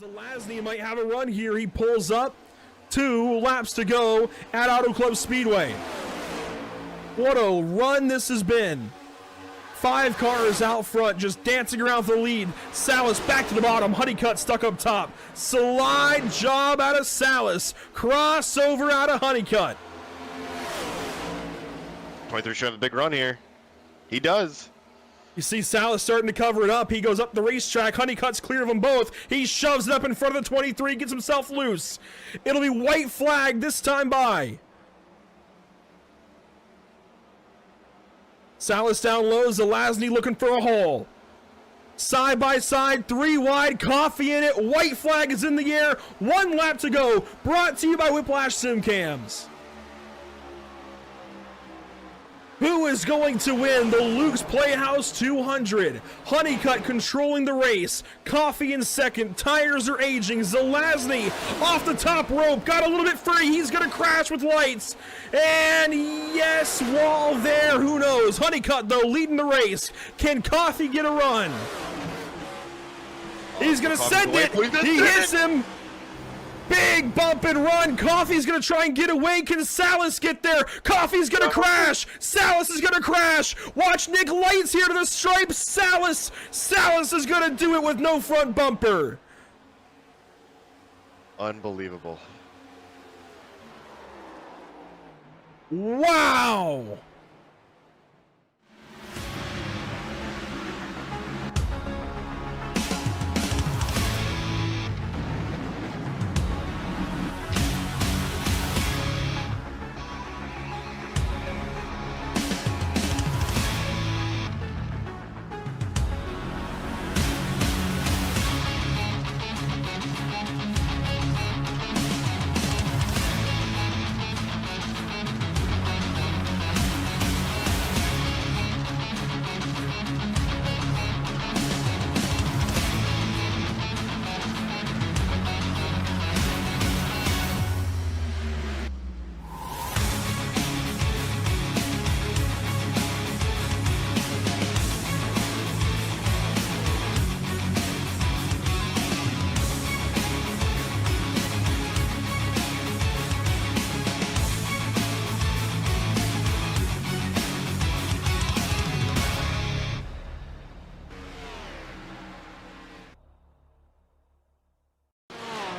Zelazny might have a run here. He pulls up. 2 laps to go at Auto Club Speedway. What a run this has been. 5 cars out front just dancing around for the lead. Salas back to the bottom. Honeycutt stuck up top. Slide job out of Salas. Crossover out of Honeycutt. 23 showing a big run here. He does. You see Salas starting to cover it up. He goes up the racetrack. Honeycutt's clear of them both. He shoves it up in front of the 23, gets himself loose. It'll be white flag this time by. Salas down low. Zelazny looking for a hole. Side by side, 3 wide, coffee in it. White flag is in the air. 1 lap to go. Brought to you by Whiplash Simcams. Who is going to win the Luke's Playhouse 200? Honeycutt controlling the race. Coffee in second. Tires are aging. Zelazny off the top rope. Got a little bit free. He's going to crash with lights. And yes, wall there. Who knows? Honeycutt, though, leading the race. Can Coffee get a run? He's going to send it. He hits him. Big bump and run. Coffee's going to try and get away. Can Salas get there? Coffee's going to crash. Salas is going to crash. Watch Nick Lights here to the stripe. Salas is going to do it with no front bumper. Unbelievable. Wow.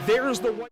There's the white.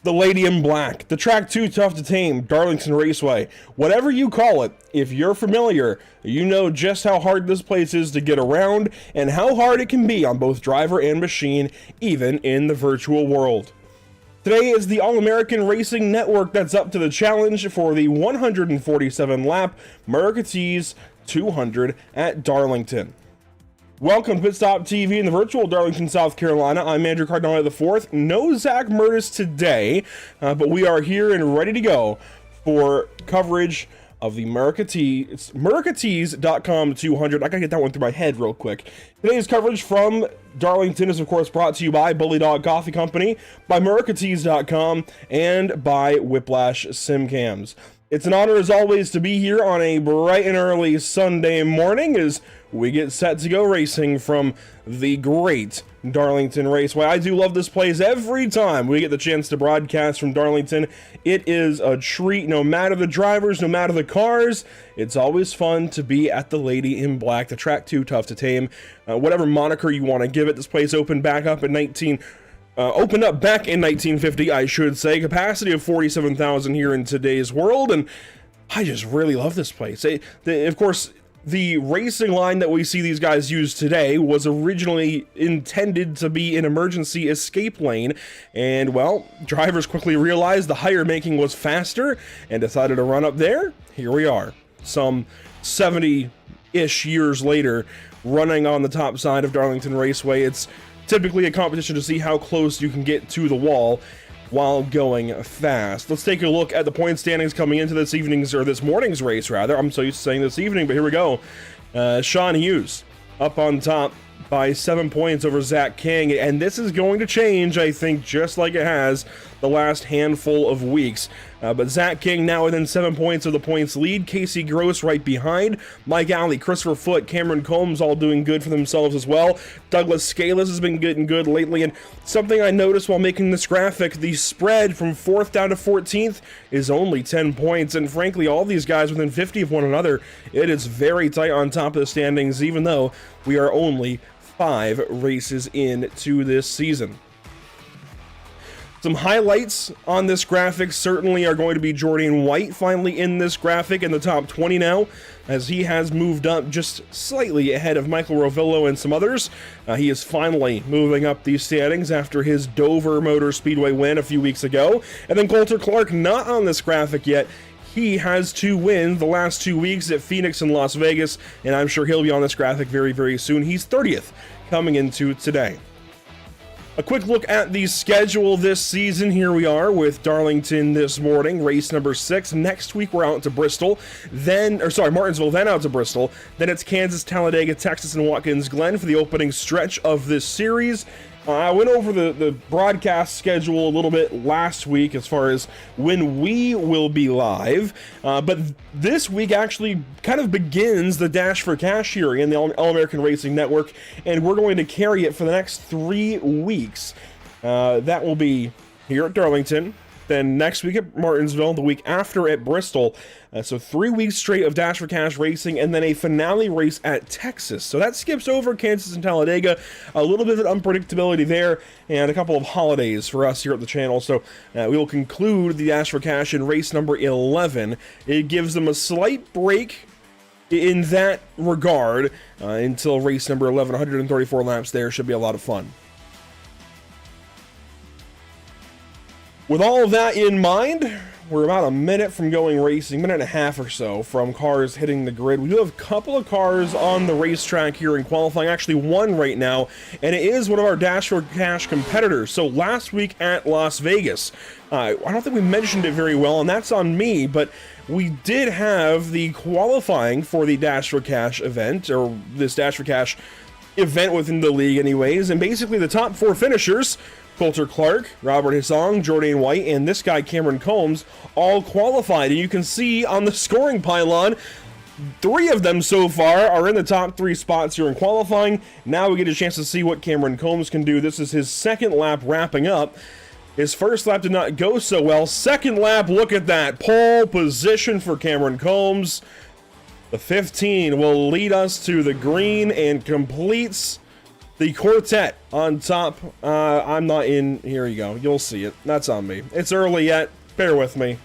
The Lady in Black, the track too tough to tame, Darlington Raceway. Whatever you call it, if you're familiar, you know just how hard this place is to get around and how hard it can be on both driver and machine, even in the virtual world. Today is the All-American Racing Network that's up to the challenge for the 147-lap Mercedes 200 at Darlington. Welcome to Pit Stop TV in the virtual Darlington, South Carolina. I'm Andrew Cardinale IV. No Zach Murtis today, but we are here and ready to go for coverage of the Mercedes.com 200. I gotta get that one through my head real quick. Today's coverage from Darlington is, of course, brought to you by Bully Dog Coffee Company, by Mercedes.com, and by Whiplash Simcams. It's an honor, as always, to be here on a bright and early Sunday morning as we get set to go racing from the great Darlington Raceway. I do love this place every time we get the chance to broadcast from Darlington. It is a treat, no matter the drivers, no matter the cars. It's always fun to be at the Lady in Black, the track too tough to tame. Whatever moniker you want to give it, this place opened back up in opened up back in 1950, I should say. Capacity of 47,000 here in today's world, and I just really love this place. Of course, the racing line that we see these guys use today was originally intended to be an emergency escape lane, and well, drivers quickly realized the higher making was faster and decided to run up there. Here we are, some 70-ish years later, running on the top side of Darlington Raceway. It's typically a competition to see how close you can get to the wall while going fast. Let's take a look at the point standings coming into this morning's race, rather. I'm so used to saying this evening, but here we go. Sean Hughes up on top by 7 points over Zach King, and this is going to change, I think, just like it has the last handful of weeks. But Zach King now within 7 points of the points lead. Casey Gross right behind. Mike Alley, Christopher Foote, Cameron Combs all doing good for themselves as well. Douglas Scalise has been getting good lately, and something I noticed while making this graphic, the spread from 4th down to 14th is only 10 points, and frankly, all these guys within 50 of one another. It is very tight on top of the standings, even though we are only 5 races into this season. Some highlights on this graphic certainly are going to be Jordan White finally in this graphic in the top 20 now, as he has moved up just slightly ahead of Michael Rovillo and some others. He is finally moving up these standings after his Dover Motor Speedway win a few weeks ago. And then Coulter Clark not on this graphic yet. He has 2 wins the last 2 weeks at Phoenix and Las Vegas, and I'm sure he'll be on this graphic very, very soon. He's 30th coming into today. A quick look at the schedule this season. Here we are with Darlington this morning, race number 6. Next week we're out to Martinsville, then out to Bristol. Then it's Kansas, Talladega, Texas, and Watkins Glen for the opening stretch of this series. I went over the broadcast schedule a little bit last week as far as when we will be live, but this week actually kind of begins the Dash for Cash here in the All-American Racing Network, and we're going to carry it for the next 3 weeks. That will be here at Darlington, then next week at Martinsville, the week after at Bristol. So 3 weeks straight of Dash for Cash racing, and then a finale race at Texas. So that skips over Kansas and Talladega. A little bit of unpredictability there, and a couple of holidays for us here at the channel. So we will conclude the Dash for Cash in race number 11. It gives them a slight break in that regard until race number 11. 134 laps there. Should be a lot of fun. With all of that in mind, we're about a minute from going racing, minute and a half or so from cars hitting the grid. We do have a couple of cars on the racetrack here in qualifying, actually one right now, and it is one of our Dash for Cash competitors. So last week at Las Vegas, I don't think we mentioned it very well, and that's on me, but we did have the qualifying for the Dash for Cash event, or this Dash for Cash event within the league anyways, and basically the top 4 finishers, Coulter Clark, Robert Hissong, Jordan White, and this guy Cameron Combs all qualified. And you can see on the scoring pylon, 3 of them so far are in the top 3 spots here in qualifying. Now we get a chance to see what Cameron Combs can do. This is his 2nd lap wrapping up. His 1st lap did not go so well. 2nd lap, look at that. Pole position for Cameron Combs. The 15 will lead us to the green and completes the quartet on top. I'm not in. Here you go. You'll see it. That's on me. It's early yet. Bear with me.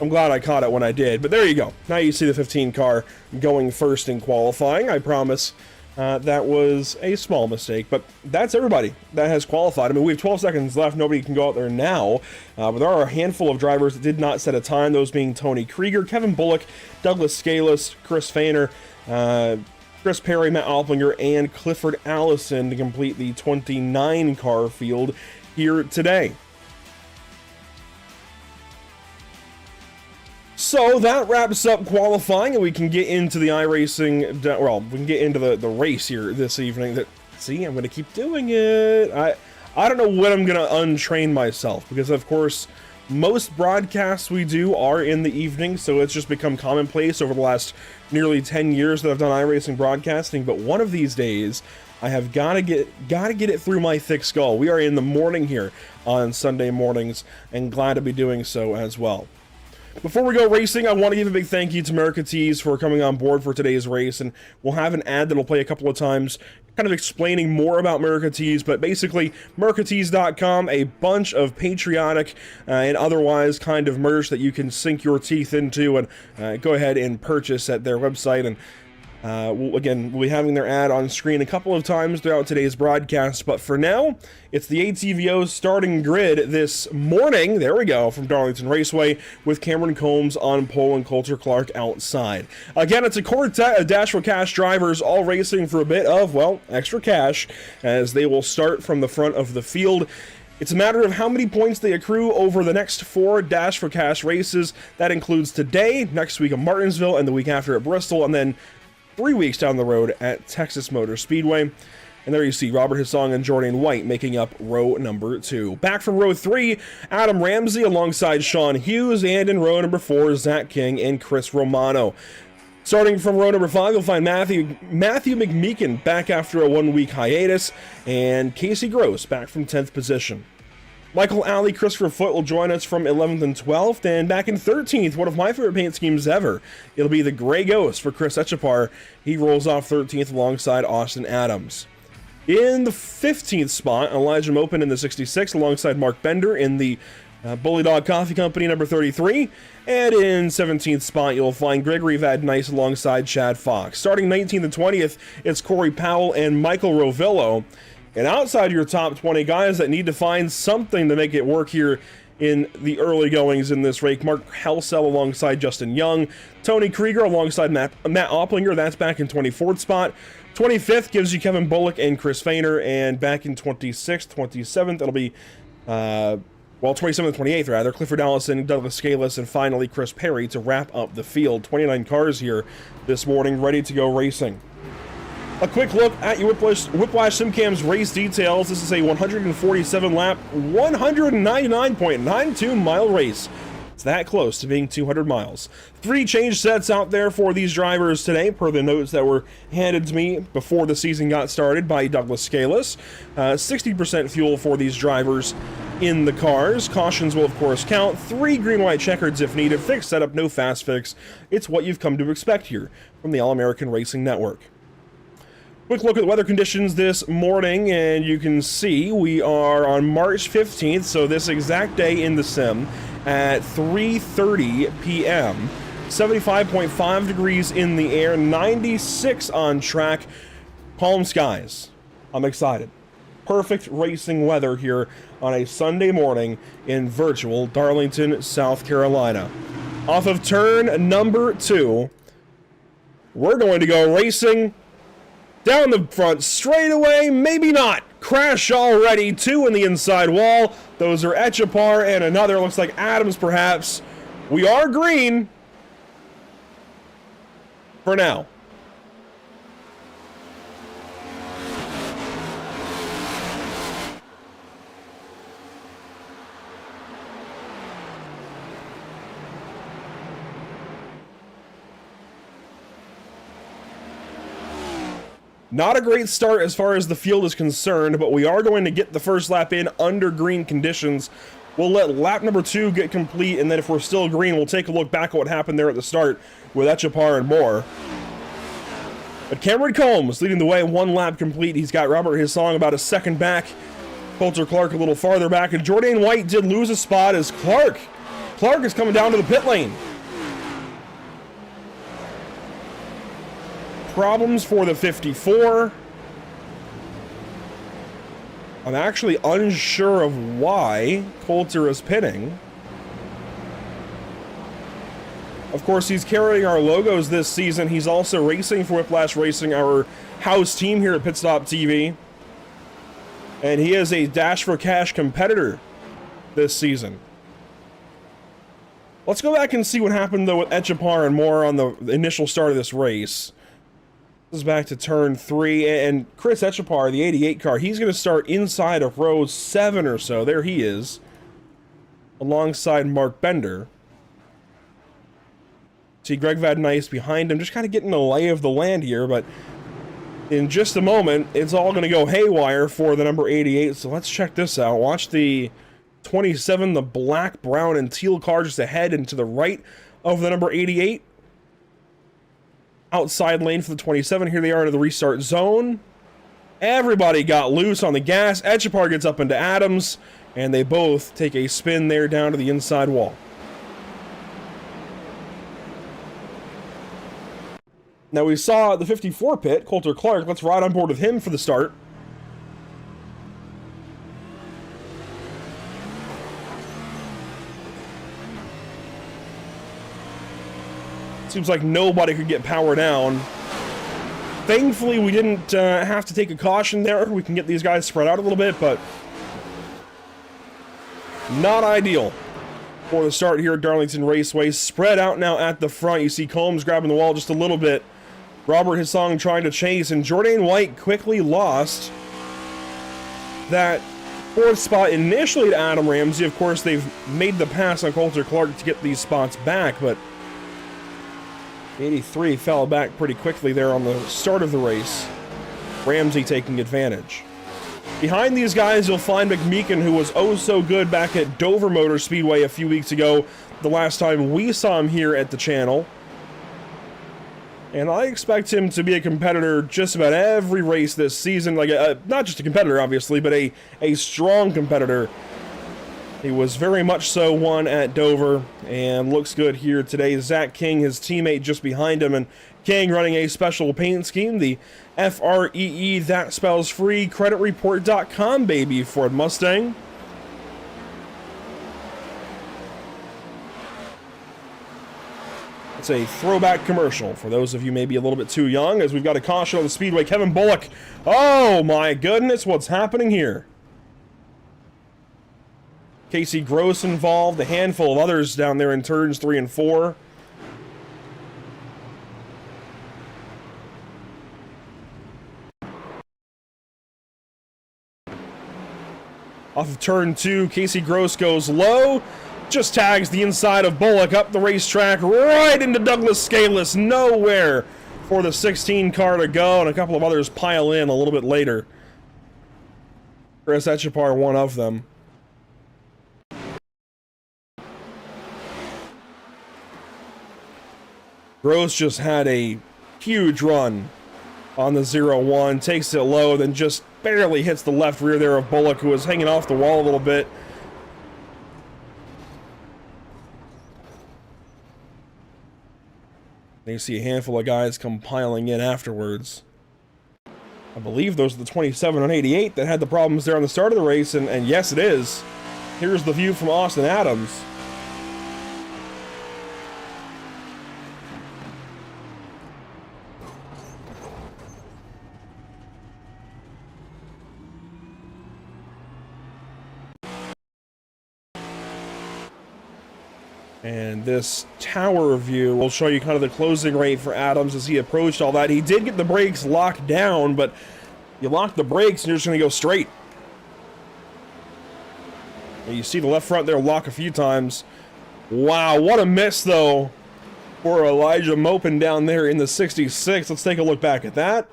I'm glad I caught it when I did. But there you go. Now you see the 15 car going first in qualifying. I promise That was a small mistake, but that's everybody that has qualified. I mean, we have 12 seconds left. Nobody can go out there now, but there are a handful of drivers that did not set a time, those being Tony Krieger, Kevin Bullock, Douglas Scalise, Chris Fainer, Chris Perry, Matt Opplinger, and Clifford Allison to complete the 29 car field here today. So that wraps up qualifying, and we can get into the iRacing. Well, we can get into the race here this evening. See, I'm going to keep doing it. I don't know when I'm going to untrain myself, because of course most broadcasts we do are in the evening, so it's just become commonplace over the last nearly 10 years that I've done iRacing broadcasting. But one of these days, I have got to get it through my thick skull. We are in the morning here on Sunday mornings, and glad to be doing so as well. Before we go racing, I want to give a big thank you to America Tees for coming on board for today's race, and we'll have an ad that'll play a couple of times kind of explaining more about America Tees, but basically americatees.com, a bunch of patriotic and otherwise kind of merch that you can sink your teeth into and go ahead and purchase at their website. And we'll be having their ad on screen a couple of times throughout today's broadcast, but for now, it's the ATVO starting grid this morning, there we go, from Darlington Raceway, with Cameron Combs on pole and Coulter Clark outside. Again, it's a quartet of Dash for Cash drivers all racing for a bit of, well, extra cash, as they will start from the front of the field. It's a matter of how many points they accrue over the next 4 Dash for Cash races. That includes today, next week at Martinsville, and the week after at Bristol, and then 3 weeks down the road at Texas Motor Speedway. And there you see Robert Hissong and Jordan White making up row number 2. Back from row 3, Adam Ramsey alongside Sean Hughes, and in row number 4, Zach King and Chris Romano. Starting from row number 5, you'll find Matthew McMeekin back after a 1-week hiatus, and Casey Gross back from 10th position. Michael Alley, Christopher Foote will join us from 11th and 12th, and back in 13th, one of my favorite paint schemes ever. It'll be the Gray Ghost for Chris Echapar. He rolls off 13th alongside Austin Adams. In the 15th spot, Elijah Mopin in the 66 alongside Mark Bender in the Bully Dog Coffee Company number 33. And in 17th spot, you'll find Gregory Vad Nice alongside Chad Fox. Starting 19th and 20th, it's Corey Powell and Michael Rovillo. And outside your top 20 guys that need to find something to make it work here in the early goings in this race, Mark Helsell alongside Justin Young, Tony Krieger alongside Matt Opplinger, that's back in 24th spot. 25th gives you Kevin Bullock and Chris Fainer, and back in 26th, 27th, it'll be, 27th, 28th rather, Clifford Allison, Douglas Scalise, and finally Chris Perry to wrap up the field. 29 cars here this morning, ready to go racing. A quick look at your Whiplash SimCam's race details. This is a 147-lap, 199.92 mile race. It's that close to being 200 miles. 3 change sets out there for these drivers today, per the notes that were handed to me before the season got started by Douglas Scalise. 60% fuel for these drivers in the cars. Cautions will, of course, count. 3 green-white checkers if needed. Fixed setup, no fast fix. It's what you've come to expect here from the All-American Racing Network. Quick look at the weather conditions this morning, and you can see we are on March 15th, so this exact day in the sim, at 3:30 p.m. 75.5 degrees in the air, 96 on track, calm skies. I'm excited. Perfect racing weather here on a Sunday morning in virtual Darlington, South Carolina. Off of turn number 2, we're going to go racing down the front straightaway, maybe not. Crash already, 2 in the inside wall. Those are Echapar and another, looks like Adams perhaps. We are green for now. Not a great start as far as the field is concerned, but we are going to get the first lap in under green conditions. We'll let lap number 2 get complete, and then if we're still green, we'll take a look back at what happened there at the start with Echapar and more. But Cameron Combs leading the way, 1 lap complete. He's got Robert Hissong about a second back. Coulter Clark a little farther back, and Jordan White did lose a spot as Clark is coming down to the pit lane. problems for the 54. I'm actually unsure of why Coulter is pitting. Of course, he's carrying our logos this season. He's also racing for Whiplash Racing, our house team here at Pit Stop TV. And he is a Dash for Cash competitor this season. Let's go back and see what happened, though, with Echapar and more on the initial start of this race. This is back to turn 3, and Chris Echapar, the 88 car, he's going to start inside of row 7 or so. There he is, alongside Mark Bender. See Greg Van Nice behind him, just kind of getting the lay of the land here, but in just a moment, it's all going to go haywire for the number 88, so let's check this out. Watch the 27, the black, brown, and teal car just ahead and to the right of the number 88. Outside lane for the 27. Here they are into the restart zone. Everybody got loose on the gas. Echapar gets up into Adams, and they both take a spin there down to the inside wall. Now we saw the 54 pit, Coulter Clark. Let's ride on board with him for the start. Seems like nobody could get power down. Thankfully, we didn't have to take a caution there. We can get these guys spread out a little bit, but not ideal for the start here at Darlington Raceway. Spread out now at the front. You see Combs grabbing the wall just a little bit. Robert Hissong trying to chase, and Jourdain White quickly lost that 4th spot initially to Adam Ramsey. Of course, they've made the pass on Coulter Clark to get these spots back, but 83 fell back pretty quickly there on the start of the race. Ramsey taking advantage. Behind these guys, you'll find McMeekin, who was oh so good back at Dover Motor Speedway a few weeks ago, the last time we saw him here at the channel. And I expect him to be a competitor just about every race this season. Like, not just a competitor, obviously, but a strong competitor. He was very much so one at Dover, and looks good here today. Zach King, his teammate, just behind him, and King running a special paint scheme, the FREE, that spells free, creditreport.com, baby, Ford Mustang. It's a throwback commercial for those of you maybe a little bit too young, as we've got a caution on the speedway. Kevin Bullock. Oh my goodness, what's happening here? Casey Gross involved, a handful of others down there in turns 3 and 4. Off of turn 2, Casey Gross goes low, just tags the inside of Bullock up the racetrack, right into Douglas Scaleless, nowhere for the 16 car to go, and a couple of others pile in a little bit later. Chris Echapar, one of them. Gross just had a huge run on the 0-1, takes it low, then just barely hits the left rear there of Bullock, who was hanging off the wall a little bit. Then you see a handful of guys come piling in afterwards. I believe those are the 27 and 88 that had the problems there on the start of the race, and yes, it is. Here's the view from Austin Adams. And this tower view will show you kind of the closing rate for Adams as he approached all that. He did get the brakes locked down, but you lock the brakes and you're just going to go straight. And you see the left front there lock a few times. Wow, what a miss, though, for Elijah Mopin down there in the 66. Let's take a look back at that.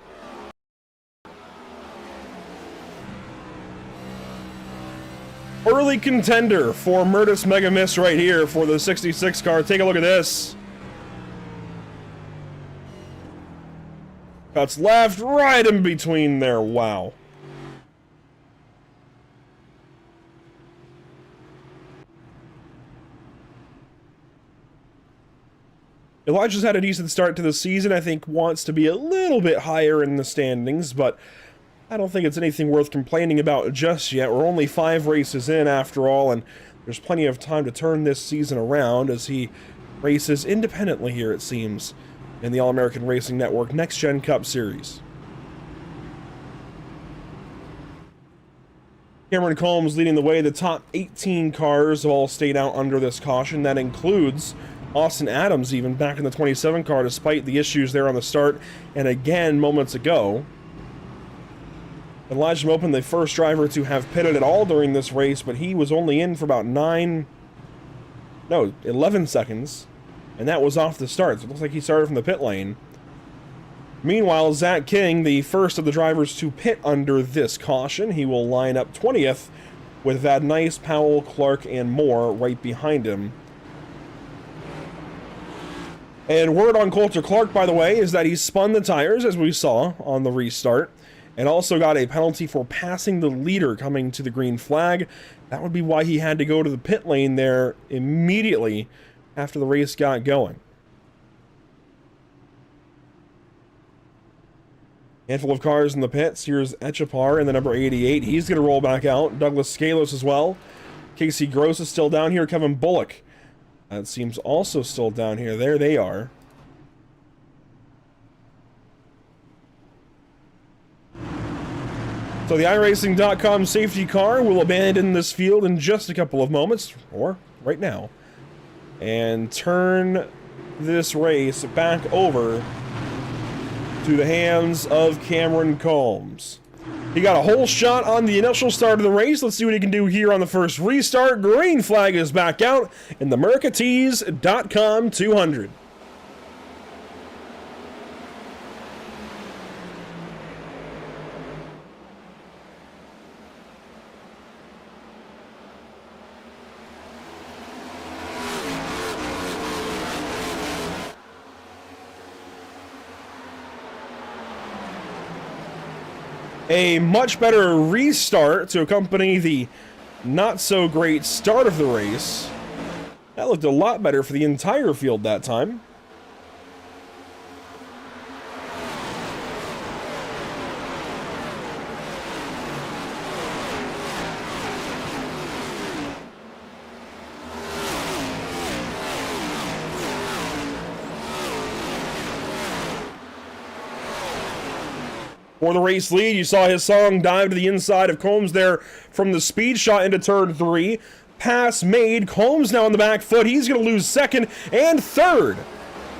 Early contender for Murtis Mega Miss right here for the 66 car. Take a look at this. Cuts left, right in between there. Wow. Elijah's had a decent start to the season. I think wants to be a little bit higher in the standings, but I don't think it's anything worth complaining about just yet. We're only 5 races in after all, and there's plenty of time to turn this season around as he races independently here, it seems, in the All-American Racing Network Next Gen Cup Series. Cameron Combs leading the way. The top 18 cars have all stayed out under this caution. That includes Austin Adams even back in the 27 car despite the issues there on the start and again moments ago. Elijah Mopin, the first driver to have pitted at all during this race, but he was only in for about 11 seconds, and that was off the start, so it looks like he started from the pit lane. Meanwhile, Zach King, the first of the drivers to pit under this caution, he will line up 20th with Van Nice, Powell, Clark, and Moore right behind him. And word on Coulter Clark, by the way, is that he spun the tires, as we saw on the restart, and also got a penalty for passing the leader coming to the green flag. That would be why he had to go to the pit lane there immediately after the race got going. Handful of cars in the pits. Here's Echapar in the number 88. He's going to roll back out. Douglas Scalos as well. Casey Gross is still down here. Kevin Bullock, that seems also still down here. There they are. So the iRacing.com safety car will abandon this field in just a couple of moments, or right now, and turn this race back over to the hands of Cameron Combs. He got a whole shot on the initial start of the race. Let's see what he can do here on the first restart. Green flag is back out in the Mercatees.com 200. A much better restart to accompany the not-so-great start of the race. That looked a lot better for the entire field that time. For the race lead, you saw his song dive to the inside of Combs there from the speed shot into turn 3. Pass made. Combs now on the back foot. He's going to lose second and third.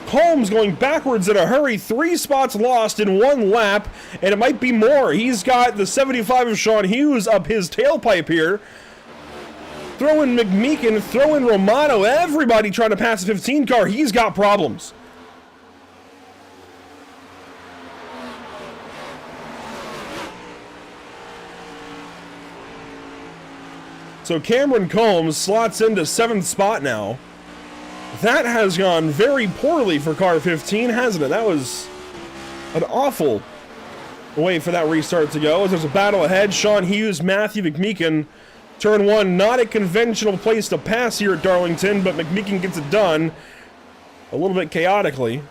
Combs going backwards in a hurry. 3 spots lost in 1 lap, and it might be more. He's got the 75 of Sean Hughes up his tailpipe here. Throw in McMeekin, throw in Romano. Everybody trying to pass the 15 car. He's got problems. So Cameron Combs slots into 7th spot now. That has gone very poorly for car 15, hasn't it? That was an awful way for that restart to go. As there's a battle ahead, Sean Hughes, Matthew McMeekin. Turn 1, not a conventional place to pass here at Darlington, but McMeekin gets it done a little bit chaotically.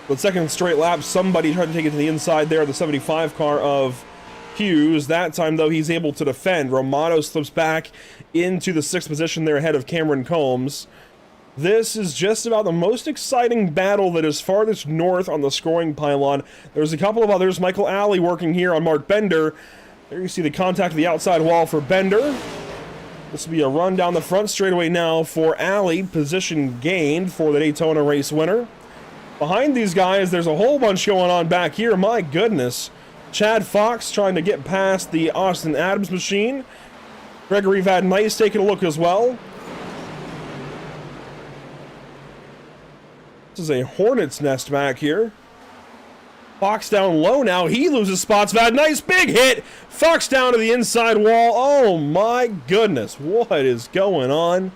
But second straight lap, somebody tried to take it to the inside there, the 75 car of Hughes. That time, though, he's able to defend. Romano slips back into the 6th position there ahead of Cameron Combs. This is just about the most exciting battle that is farthest north on the scoring pylon. There's a couple of others. Michael Alley working here on Mark Bender. There you see the contact of the outside wall for Bender. This will be a run down the front straightaway now for Alley. Position gained for the Daytona race winner. Behind these guys, there's a whole bunch going on back here. My goodness. Chad Fox trying to get past the Austin Adams machine. Gregory Van Nice taking a look as well. This is a hornet's nest back here. Fox down low now. He loses spots. That nice big hit. Fox down to the inside wall. Oh my goodness. What is going on?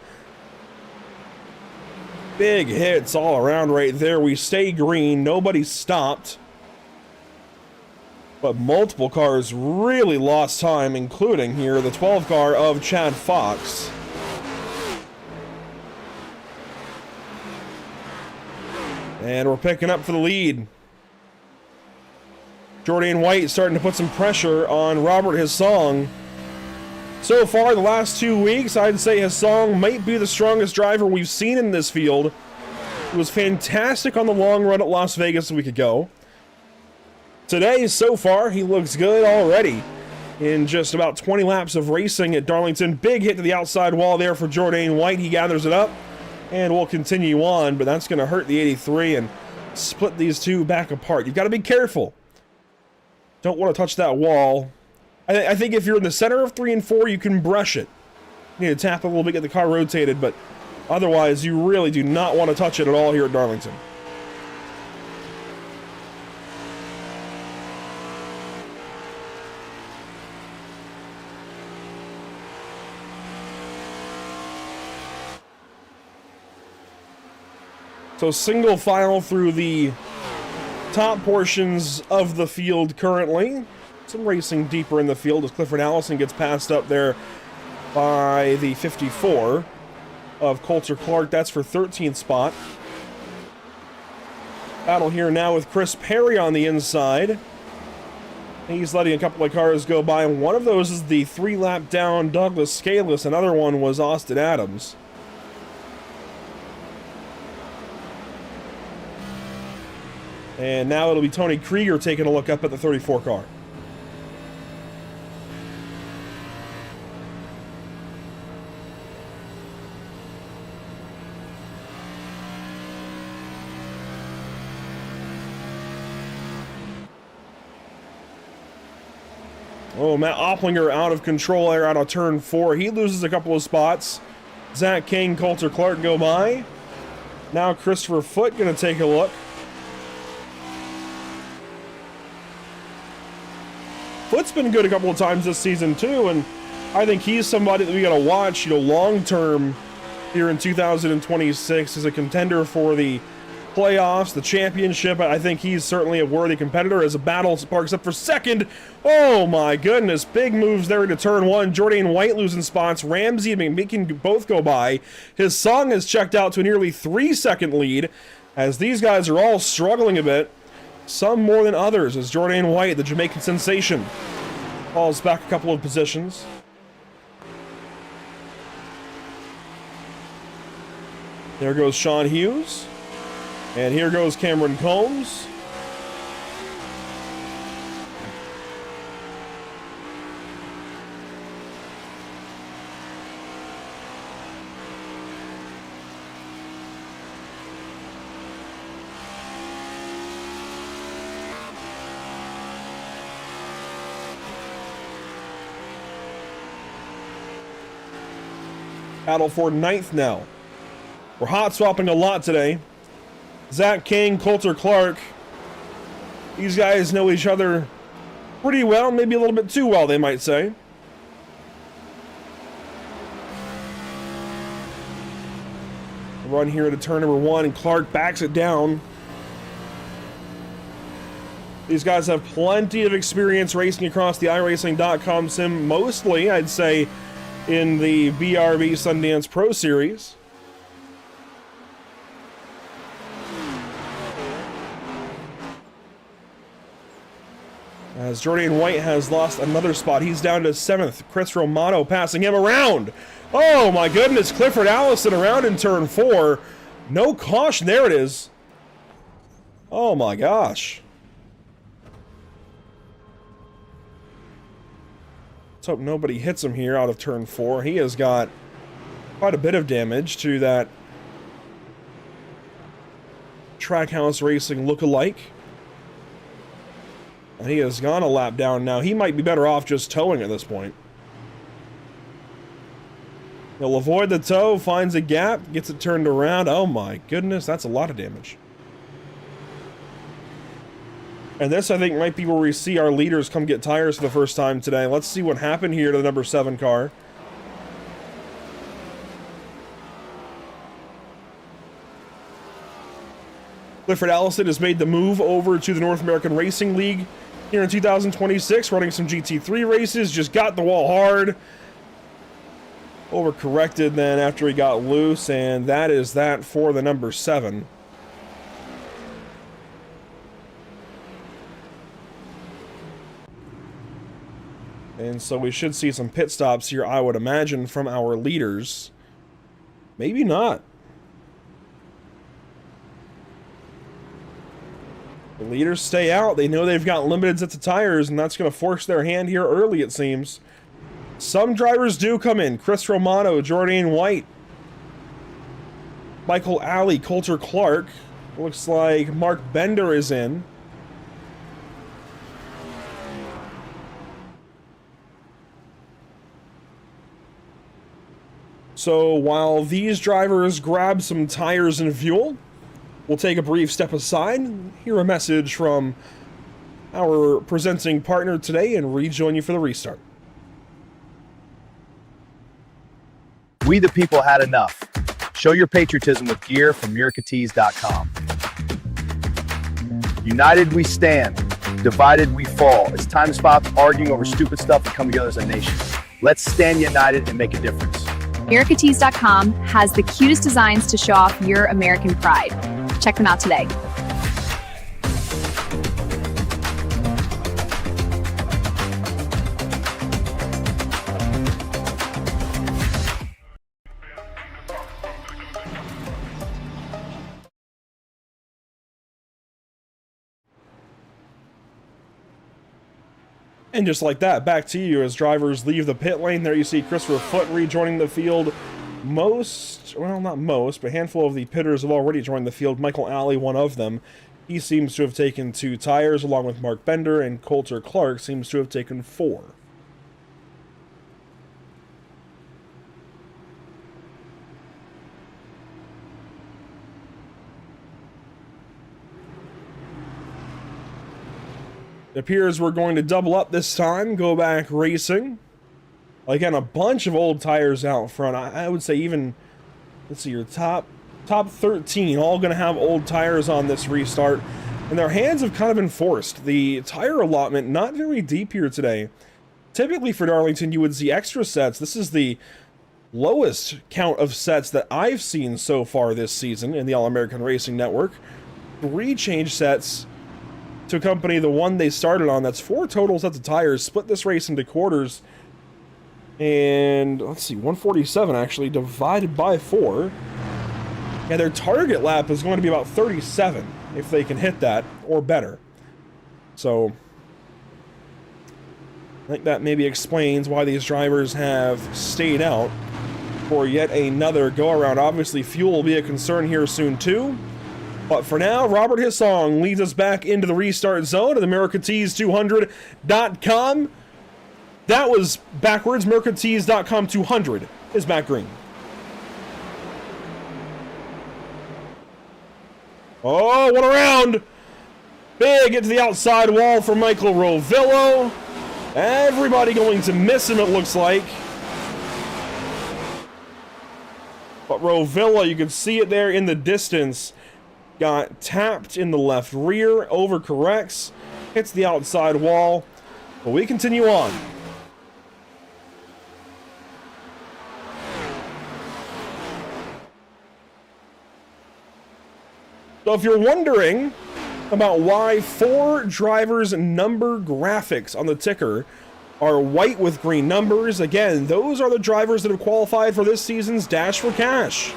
Big hits all around right there. We stay green. Nobody stopped. But multiple cars really lost time, including here the 12 car of Chad Fox. And we're picking up for the lead. Jordan White starting to put some pressure on Robert Hissong. So far, the last 2 weeks, I'd say Hissong might be the strongest driver we've seen in this field. He was fantastic on the long run at Las Vegas a week ago. Today, so far, he looks good already. In just about 20 laps of racing at Darlington. Big hit to the outside wall there for Jordan White. He gathers it up and will continue on, but that's going to hurt the 83 and split these two back apart. You've got to be careful. Don't want to touch that wall. I think if you're in the center of 3 and 4, you can brush it. You need to tap a little bit, get the car rotated, but otherwise, you really do not want to touch it at all here at Darlington. So single file through the top portions of the field currently. Some racing deeper in the field as Clifford Allison gets passed up there by the 54 of Coulter Clark. That's for 13th spot. Battle here now with Chris Perry on the inside. He's letting a couple of cars go by. One of those is the 3-lap down Douglas Scaleless. Another one was Austin Adams. And now it'll be Tony Krieger taking a look up at the 34 car. Oh, Matt Opplinger out of control there out of turn 4. He loses a couple of spots. Zach King, Coulter Clark go by. Now Christopher Foote going to take a look. Foote's been good a couple of times this season too, and I think he's somebody that we got to watch, long term here in 2026 as a contender for the playoffs, the championship. I think he's certainly a worthy competitor as a battle sparks up for second. Oh my goodness, big moves there into turn 1. Jordan White losing spots. Ramsey and McMeekin both go by. Hissong has checked out to a nearly 3-second lead as these guys are all struggling a bit. Some more than others as Jordan White, the Jamaican sensation, falls back a couple of positions. There goes Sean Hughes. And here goes Cameron Combs. Battle for 9th now. We're hot swapping a lot today. Zach King, Coulter Clark. These guys know each other pretty well, maybe a little bit too well, they might say. Run here to turn number 1, and Clark backs it down. These guys have plenty of experience racing across the iRacing.com sim, mostly, I'd say, in the BRB Sundance Pro Series. As Jordan White has lost another spot. He's down to 7th. Chris Romano passing him around. Oh my goodness, Clifford Allison around in turn 4. No caution, there it is. Oh my gosh. Let's hope nobody hits him here out of turn 4. He has got quite a bit of damage to that Trackhouse Racing look-alike. He has gone a lap down now. He might be better off just towing at this point. He'll avoid the tow, finds a gap, gets it turned around. Oh my goodness, that's a lot of damage. And this, I think, might be where we see our leaders come get tires for the first time today. Let's see what happened here to the number 7 car. Clifford Allison has made the move over to the North American Racing League here in 2026, running some GT3 races. Just got the wall hard. Overcorrected then after he got loose, and that is that for the number 7. And so we should see some pit stops here, I would imagine, from our leaders. Maybe not. The leaders stay out. They know they've got limited sets of tires, and that's going to force their hand here early, it seems. Some drivers do come in. Chris Romano, Jordan White, Michael Alley, Coulter Clark. Looks like Mark Bender is in. So while these drivers grab some tires and fuel, we'll take a brief step aside, hear a message from our presenting partner today, and rejoin you for the restart. We the people had enough. Show your patriotism with gear from MiracaTees.com. United we stand, divided we fall. It's time to stop arguing over stupid stuff and come together as a nation. Let's stand united and make a difference. MiracaTees.com has the cutest designs to show off your American pride. Check them out today. And just like that, back to you as drivers leave the pit lane. There you see Christopher Foote rejoining the field. Not most, but a handful of the pitters have already joined the field. Michael Alley, one of them. He seems to have taken 2 tires, along with Mark Bender, and Coulter Clark seems to have taken 4. It appears we're going to double up this time, go back racing. Again, a bunch of old tires out front. I would say even, let's see, your top 13 all going to have old tires on this restart. And their hands have kind of been forced. The tire allotment, not very deep here today. Typically for Darlington, you would see extra sets. This is the lowest count of sets that I've seen so far this season in the All-American Racing Network. 3 change sets to accompany the one they started on. That's 4 total sets of tires. Split this race into quarters. And let's see, 147 actually divided by 4. And their target lap is going to be about 37 if they can hit that or better. So I think that maybe explains why these drivers have stayed out for yet another go around. Obviously fuel will be a concern here soon too. But for now, Robert Hissong leads us back into the restart zone at the MiracaTees200.com. That was backwards. MiracaTees.com 200 is Matt Green. Oh, what a round! Big into the outside wall for Michael Rovillo. Everybody going to miss him, it looks like. But Rovillo, you can see it there in the distance. Got tapped in the left rear, overcorrects, hits the outside wall, but we continue on. So if you're wondering about why 4 drivers' number graphics on the ticker are white with green numbers, again, those are the drivers that have qualified for this season's Dash for Cash.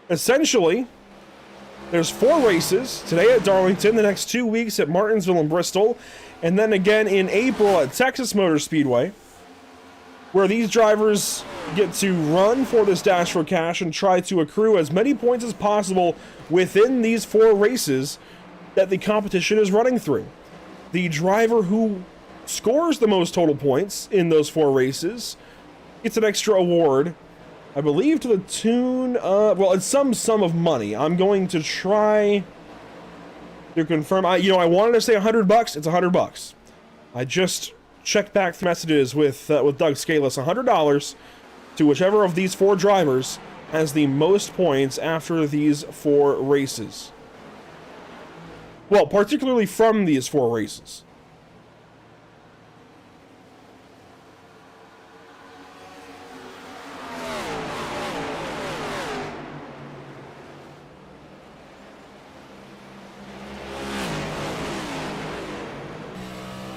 Essentially, there's 4 races, today at Darlington, the next 2 weeks at Martinsville and Bristol, and then again in April at Texas Motor Speedway, where these drivers get to run for this Dash for Cash and try to accrue as many points as possible within these 4 races that the competition is running through. The driver who scores the most total points in those 4 races gets an extra award, I believe to the tune of, well, it's some sum of money. I'm going to try to confirm. I wanted to say $100. It's $100. I just checked back the messages with Doug Scalise. $100 to whichever of these 4 drivers has the most points after these 4 races. Well, particularly from these 4 races.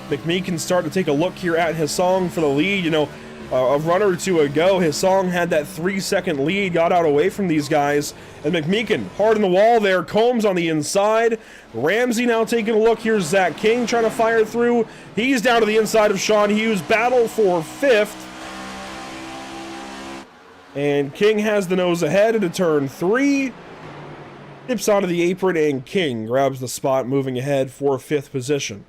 McMee can start to take a look here at his song for the lead. A run or two ago, his song had that 3-second lead, got out away from these guys. And McMeekin hard on the wall there. Combs on the inside. Ramsey now taking a look. Here's Zach King trying to fire through. He's down to the inside of Sean Hughes. Battle for 5th. And King has the nose ahead into turn 3. Dips onto the apron, and King grabs the spot, moving ahead for 5th position.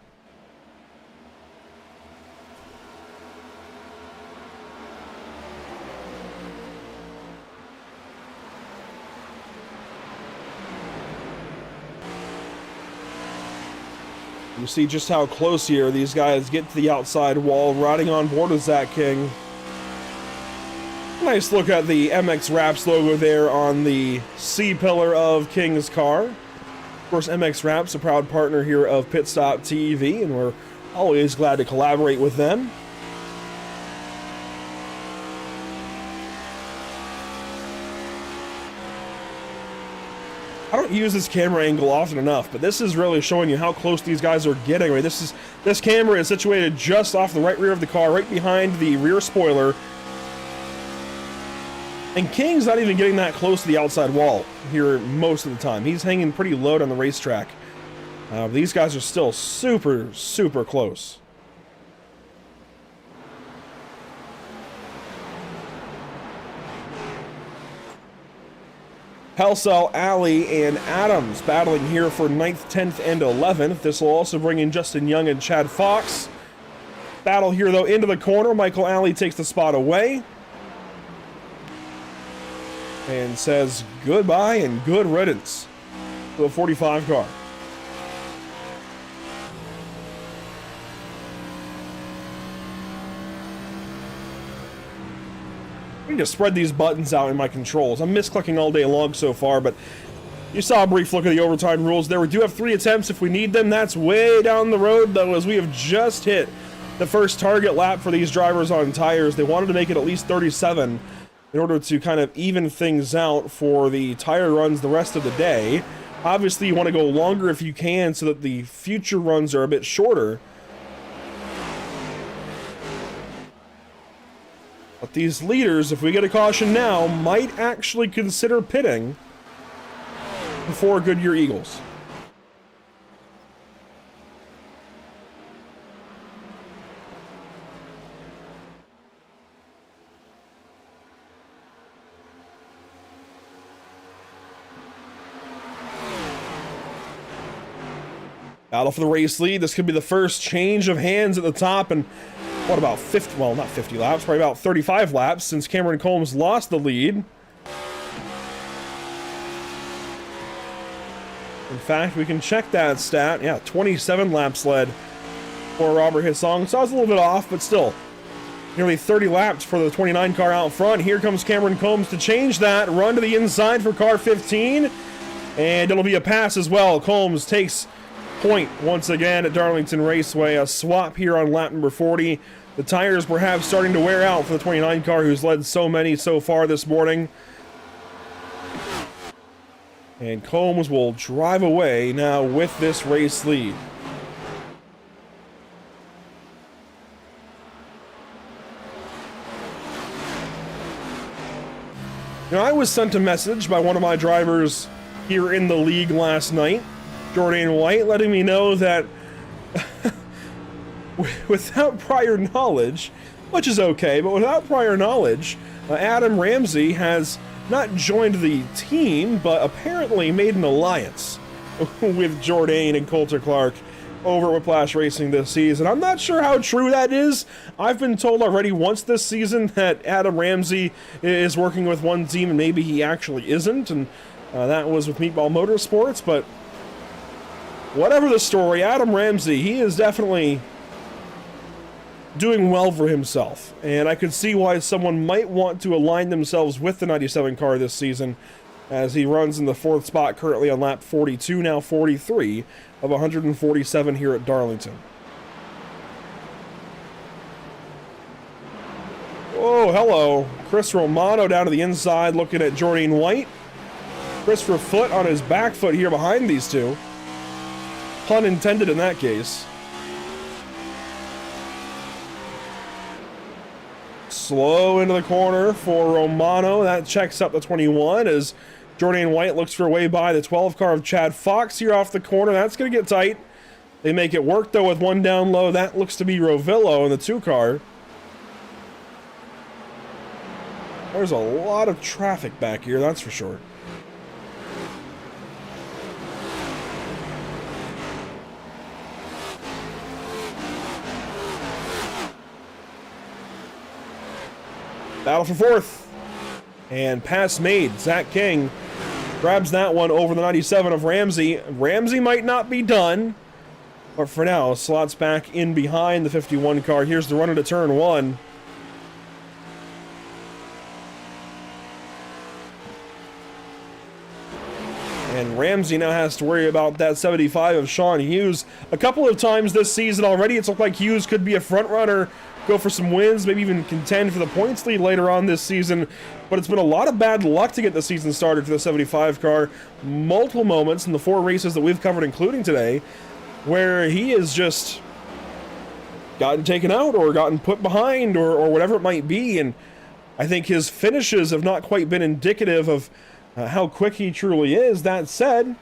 You see just how close here these guys get to the outside wall, riding on board with Zach King. Nice look at the MX Wraps logo there on the C-pillar of King's car. Of course, MX Wraps, a proud partner here of Pit Stop TV, and we're always glad to collaborate with them. I don't use this camera angle often enough, but this is really showing you how close these guys are getting. Right, this camera is situated just off the right rear of the car, right behind the rear spoiler. And King's not even getting that close to the outside wall here most of the time. He's hanging pretty low on the racetrack. These guys are still super, super close. Hellcell, Alley, and Adams battling here for 9th, 10th, and 11th. This will also bring in Justin Young and Chad Fox. Battle here, though, into the corner. Michael Alley takes the spot away and says goodbye and good riddance to the 45 car. I need to spread these buttons out in my controls. I'm misclicking all day long so far, but you saw a brief look at the overtime rules there. We do have 3 attempts if we need them. That's way down the road, though, as we have just hit the first target lap for these drivers on tires. They wanted to make it at least 37 in order to kind of even things out for the tire runs the rest of the day. Obviously, you want to go longer if you can so that the future runs are a bit shorter. But these leaders, if we get a caution now, might actually consider pitting before Goodyear Eagles. Battle for the race lead. This could be the first change of hands at the top, and what about 50, well, not 50 laps, probably about 35 laps since Cameron Combs lost the lead. In fact, we can check that stat. Yeah, 27 laps led for Robert Hissong. So I was a little bit off, but still, nearly 30 laps for the 29 car out front. Here comes Cameron Combs to change that. Run to the inside for car 15, and it'll be a pass as well. Combs takes point once again at Darlington Raceway. A swap here on lap number 40. The tires perhaps starting to wear out for the 29 car who's led so many so far this morning. And Combs will drive away now with this race lead. Now, I was sent a message by one of my drivers here in the league last night, Jordan White, letting me know that without prior knowledge, which is okay, but without prior knowledge, Adam Ramsey has not joined the team, but apparently made an alliance with Jordan and Coulter Clark over at Whiplash Racing this season. I'm not sure how true that is. I've been told already once this season that Adam Ramsey is working with one team, and maybe he actually isn't, and that was with Meatball Motorsports, but whatever the story, Adam Ramsey, he is definitely doing well for himself. And I could see why someone might want to align themselves with the 97 car this season, as he runs in the 4th spot currently on lap 42, now 43 of 147 here at Darlington. Oh, hello. Chris Romano down to the inside looking at Jordan White. Christopher Foote on his back foot here behind these two. Pun intended in that case. Slow into the corner for Romano. That checks up the 21 as Jordan White looks for a way by the 12 car of Chad Fox here off the corner. That's going to get tight. They make it work though with one down low. That looks to be Rovillo in the 2 car. There's a lot of traffic back here, that's for sure. Battle for 4th. And pass made. Zach King grabs that one over the 97 of Ramsey. Ramsey might not be done, but for now, slots back in behind the 51 car. Here's the run into turn 1. And Ramsey now has to worry about that 75 of Sean Hughes. A couple of times this season already, it's looked like Hughes could be a front runner, go for some wins, maybe even contend for the points lead later on this season. But it's been a lot of bad luck to get the season started for the 75 car. Multiple moments in the 4 races that we've covered, including today, where he has just gotten taken out or gotten put behind or whatever it might be. And I think his finishes have not quite been indicative of how quick he truly is. That said,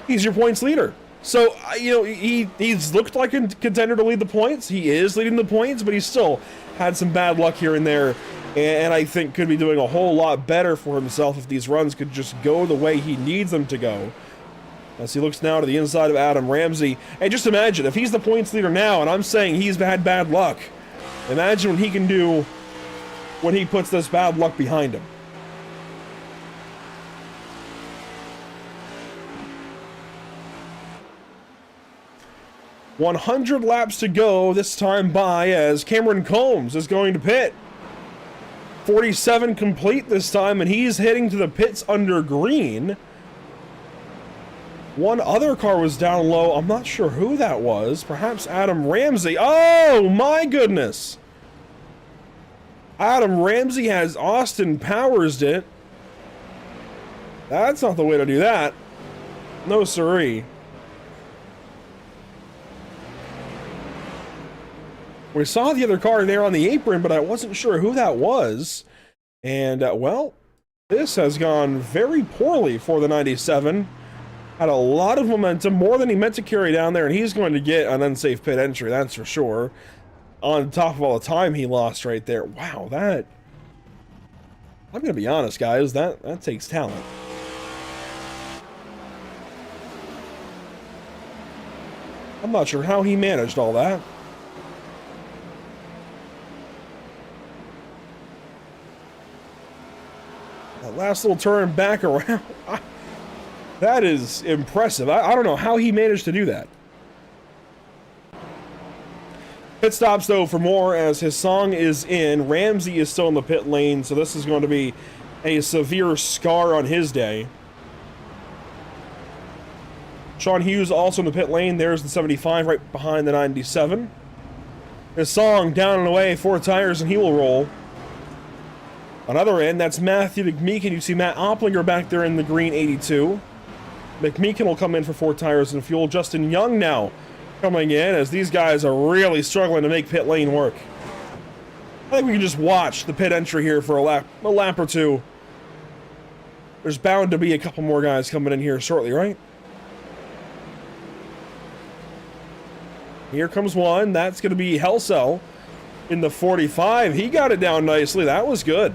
he's your points leader. So, you know, he's looked like a contender to lead the points. He is leading the points, but he's still had some bad luck here and there. And I think could be doing a whole lot better for himself if these runs could just go the way he needs them to go. As he looks now to the inside of Adam Ramsey. And just imagine, if he's the points leader now, and I'm saying he's had bad luck, imagine what he can do when he puts this bad luck behind him. 100 laps to go, this time by as Cameron Combs is going to pit. 47 complete this time, and he's heading to the pits under green. One other car was down low. I'm not sure who that was. Perhaps Adam Ramsey. Oh, my goodness. Adam Ramsey has Austin Powers'd it. That's not the way to do that. No siree. We saw the other car there on the apron, but I wasn't sure who that was. And, well, this has gone very poorly for the 97. Had a lot of momentum, more than he meant to carry down there, and he's going to get an unsafe pit entry, that's for sure. On top of all the time he lost right there. Wow, that... I'm going to be honest, guys, that takes talent. I'm not sure how he managed all that. That last little turn back around, that is impressive. I don't know how he managed to do that. Pit stops, though, for more as his song is in. Ramsey is still in the pit lane, so this is going to be a severe scar on his day. Sean Hughes also in the pit lane. There's the 75 right behind the 97. His song down and away, 4 tires, and he will roll. On other end, that's Matthew McMeekin. You see Matt Opplinger back there in the green 82. McMeekin will come in for 4 tires and fuel. Justin Young now coming in as these guys are really struggling to make pit lane work. I think we can just watch the pit entry here for a lap or two. There's bound to be a couple more guys coming in here shortly, right? Here comes one. That's going to be Hellcell in the 45. He got it down nicely. That was good.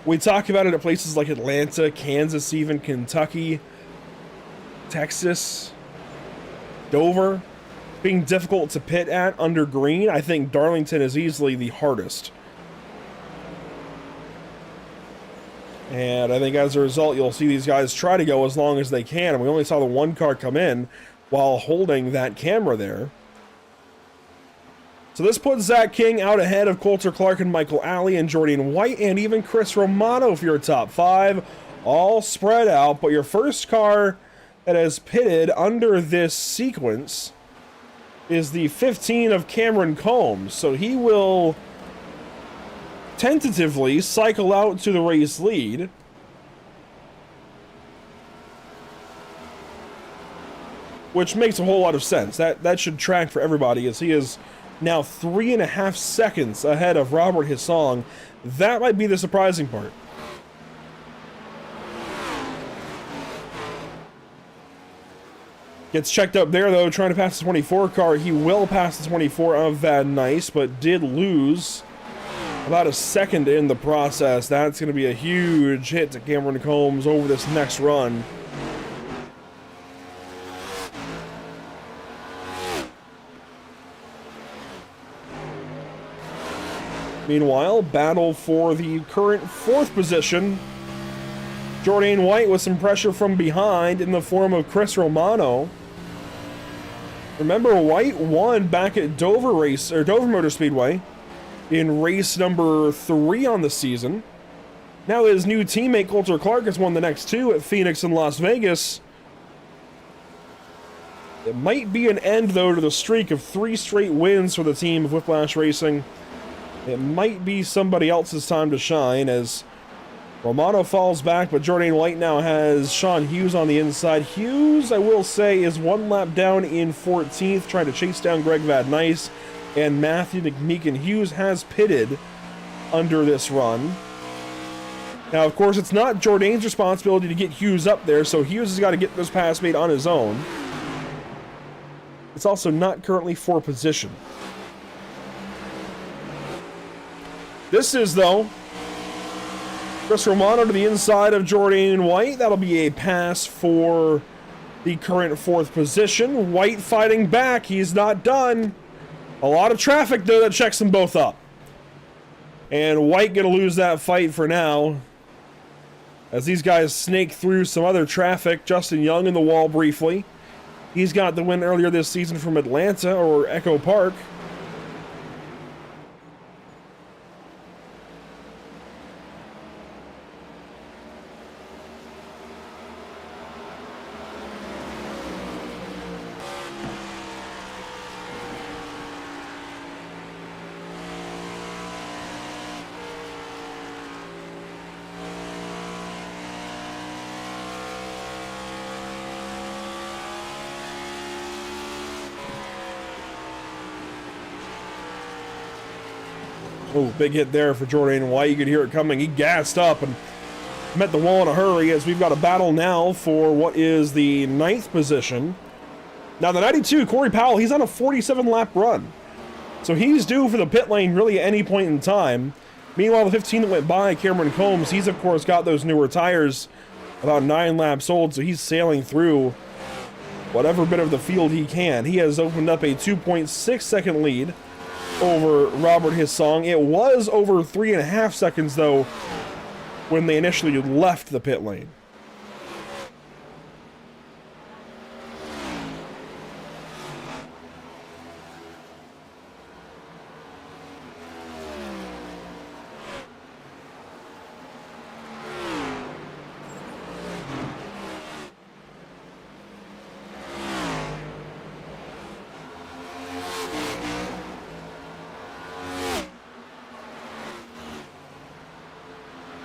We talk about it at places like Atlanta, Kansas, even Kentucky, Texas, Dover, being difficult to pit at under green. I think Darlington is easily the hardest. And I think as a result, you'll see these guys try to go as long as they can. And we only saw the one car come in while holding that camera there. So this puts Zach King out ahead of Coulter Clark and Michael Alley and Jordan White and even Chris Romano for your top 5. All spread out, but your first car that has pitted under this sequence is the 15 of Cameron Combs. So he will tentatively cycle out to the race lead. Which makes a whole lot of sense. That should track for everybody, as he is now 3.5 seconds ahead of Robert Hissong. That might be the surprising part. Gets checked up there, though, trying to pass the 24 car. He will pass the 24 of Van Nice, but did lose about a second in the process. That's going to be a huge hit to Cameron Combs over this next run. Meanwhile, battle for the current 4th position. Jordan White with some pressure from behind in the form of Chris Romano. Remember, White won back at Dover Motor Speedway in race number 3 on the season. Now his new teammate Coulter Clark has won the next 2 at Phoenix and Las Vegas. It might be an end, though, to the streak of 3 straight wins for the team of Whiplash Racing. It might be somebody else's time to shine as Romano falls back, but Jordan White now has Sean Hughes on the inside. Hughes, I will say, is 1 lap down in 14th, trying to chase down Greg Van Nice and Matthew McMeekin. Hughes has pitted under this run. Now, of course, it's not Jordan's responsibility to get Hughes up there, so Hughes has got to get this pass made on his own. It's also not currently for position. This is, though, Chris Romano to the inside of Jordan White. That'll be a pass for the current 4th position. White fighting back. He's not done. A lot of traffic, though, that checks them both up. And White going to lose that fight for now, as these guys snake through some other traffic. Justin Young in the wall briefly. He's got the win earlier this season from Atlanta, or Echo Park. Oh, big hit there for Jordan White. You could hear it coming. He gassed up and met the wall in a hurry, as we've got a battle now for what is the 9th position. Now, the 92, Corey Powell, he's on a 47-lap run. So he's due for the pit lane really at any point in time. Meanwhile, the 15 that went by, Cameron Combs, he's, of course, got those newer tires, about 9 laps old, so he's sailing through whatever bit of the field he can. He has opened up a 2.6-second lead over Robert Hissong. It was over 3.5 seconds, though, when they initially left the pit lane.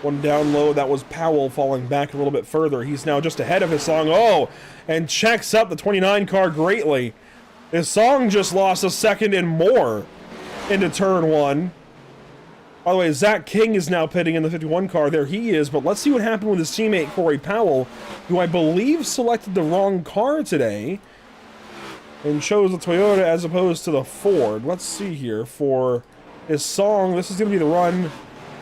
One down low, that was Powell falling back a little bit further. He's now just ahead of Hissong. Oh, and checks up the 29 car greatly. Hissong just lost a second and more into turn 1. By the way, Zach King is now pitting in the 51 car. There he is, but let's see what happened with his teammate Corey Powell, who I believe selected the wrong car today and chose the Toyota as opposed to the Ford. Let's see here for Hissong. This is going to be the run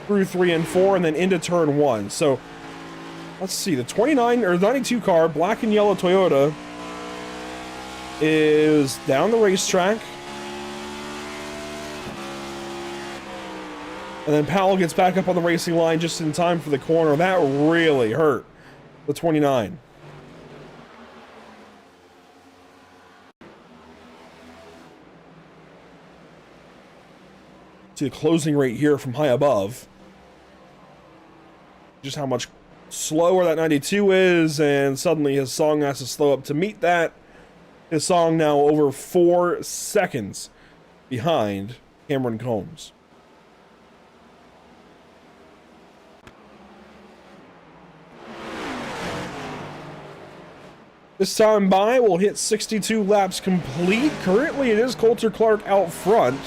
through 3 and 4 and then into turn 1. So let's see, the 92 car, black and yellow Toyota, is down the racetrack. And then Powell gets back up on the racing line just in time for the corner. That really hurt the 29. See the closing rate here from high above. Just how much slower that 92 is, and suddenly his song has to slow up to meet that. His song now over 4 seconds behind Cameron Combs. This time by will hit 62 laps complete. Currently it is Coulter Clark out front.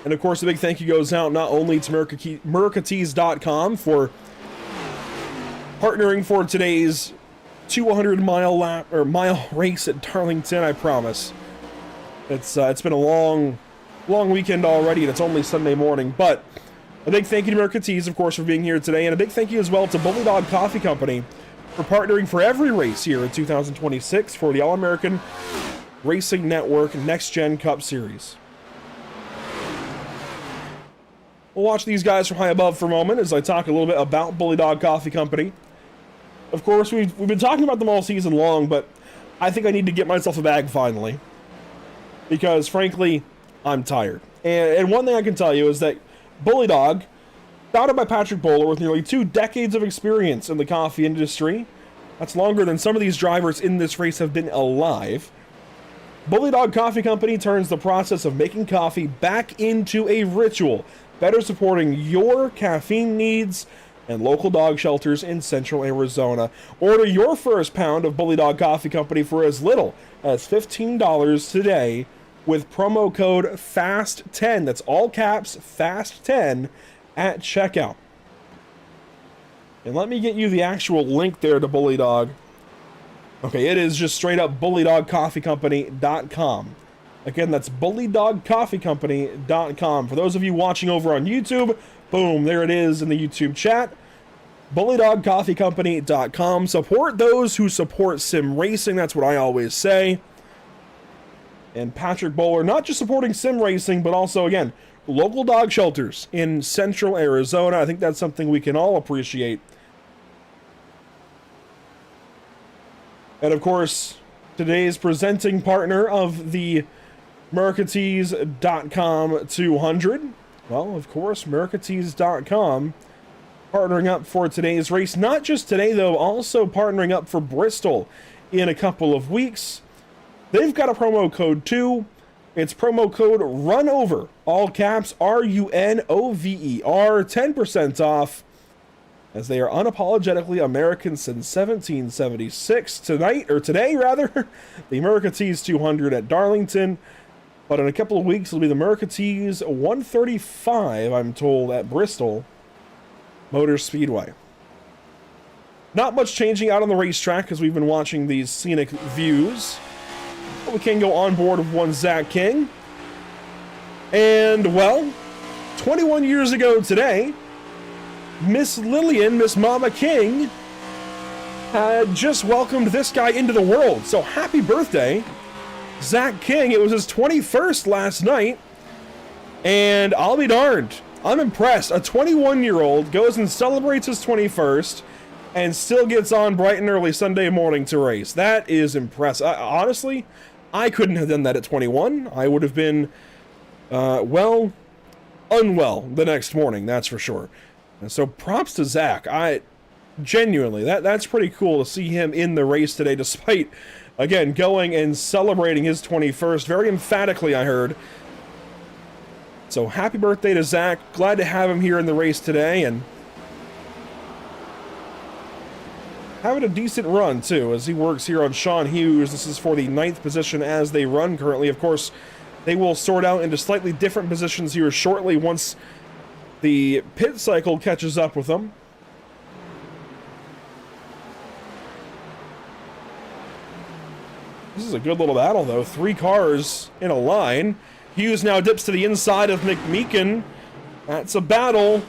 And of course, a big thank you goes out not only to Mercatees.com for partnering for today's 200-mile race at Darlington. I promise, it's been a long weekend already, and it's only Sunday morning. But a big thank you to Mercatees, of course, for being here today, and a big thank you as well to Bully Dog Coffee Company for partnering for every race here in 2026 for the All-American Racing Network Next Gen Cup Series. We'll watch these guys from high above for a moment as I talk a little bit about Bully Dog Coffee Company. Of course, we've been talking about them all season long, but I think I need to get myself a bag finally. Because, frankly, I'm tired. And one thing I can tell you is that Bully Dog, founded by Patrick Bowler with nearly 2 decades of experience in the coffee industry, that's longer than some of these drivers in this race have been alive. Bully Dog Coffee Company turns the process of making coffee back into a ritual, better supporting your caffeine needs and local dog shelters in central Arizona. Order your first pound of Bully Dog Coffee Company for as little as $15 today with promo code FAST10. That's all caps, FAST10 at checkout. And let me get you the actual link there to Bully Dog. Okay, it is just straight up bullydogcoffeecompany.com. Again, that's bullydogcoffeecompany.com. For those of you watching over on YouTube, boom, there it is in the YouTube chat. bullydogcoffeecompany.com. Support those who support sim racing. That's what I always say. And Patrick Bowler, not just supporting sim racing, but also, again, local dog shelters in central Arizona. I think that's something we can all appreciate. And of course, today's presenting partner of the Mercatees.com 200. Well, of course, Mercatees.com partnering up for today's race. Not just today, though, also partnering up for Bristol in a couple of weeks. They've got a promo code too. It's promo code RUNOVER, all caps, RUNOVER, 10% off, as they are unapologetically American since 1776. Today, the Mercatees 200 at Darlington. But in a couple of weeks, it'll be the Mercatees 135, I'm told, at Bristol Motor Speedway. Not much changing out on the racetrack as we've been watching these scenic views. But we can go on board with one Zach King. And, well, 21 years ago today, Miss Lillian, Miss Mama King, had just welcomed this guy into the world. So happy birthday, Zach King. It was his 21st last night, and I'll be darned, I'm impressed. A 21-year-old goes and celebrates his 21st and still gets on bright and early Sunday morning to race. That is impressive. Honestly, I couldn't have done that at 21. I would have been, unwell the next morning, that's for sure. And so props to Zach. Genuinely, that's pretty cool to see him in the race today, despite, again, going and celebrating his 21st very emphatically, I heard. So happy birthday to Zach. Glad to have him here in the race today, and having a decent run, too, as he works here on Sean Hughes. This is for the 9th position as they run currently. Of course, they will sort out into slightly different positions here shortly once the pit cycle catches up with them. This is a good little battle, though. 3 cars in a line. Hughes now dips to the inside of McMeekin. That's a battle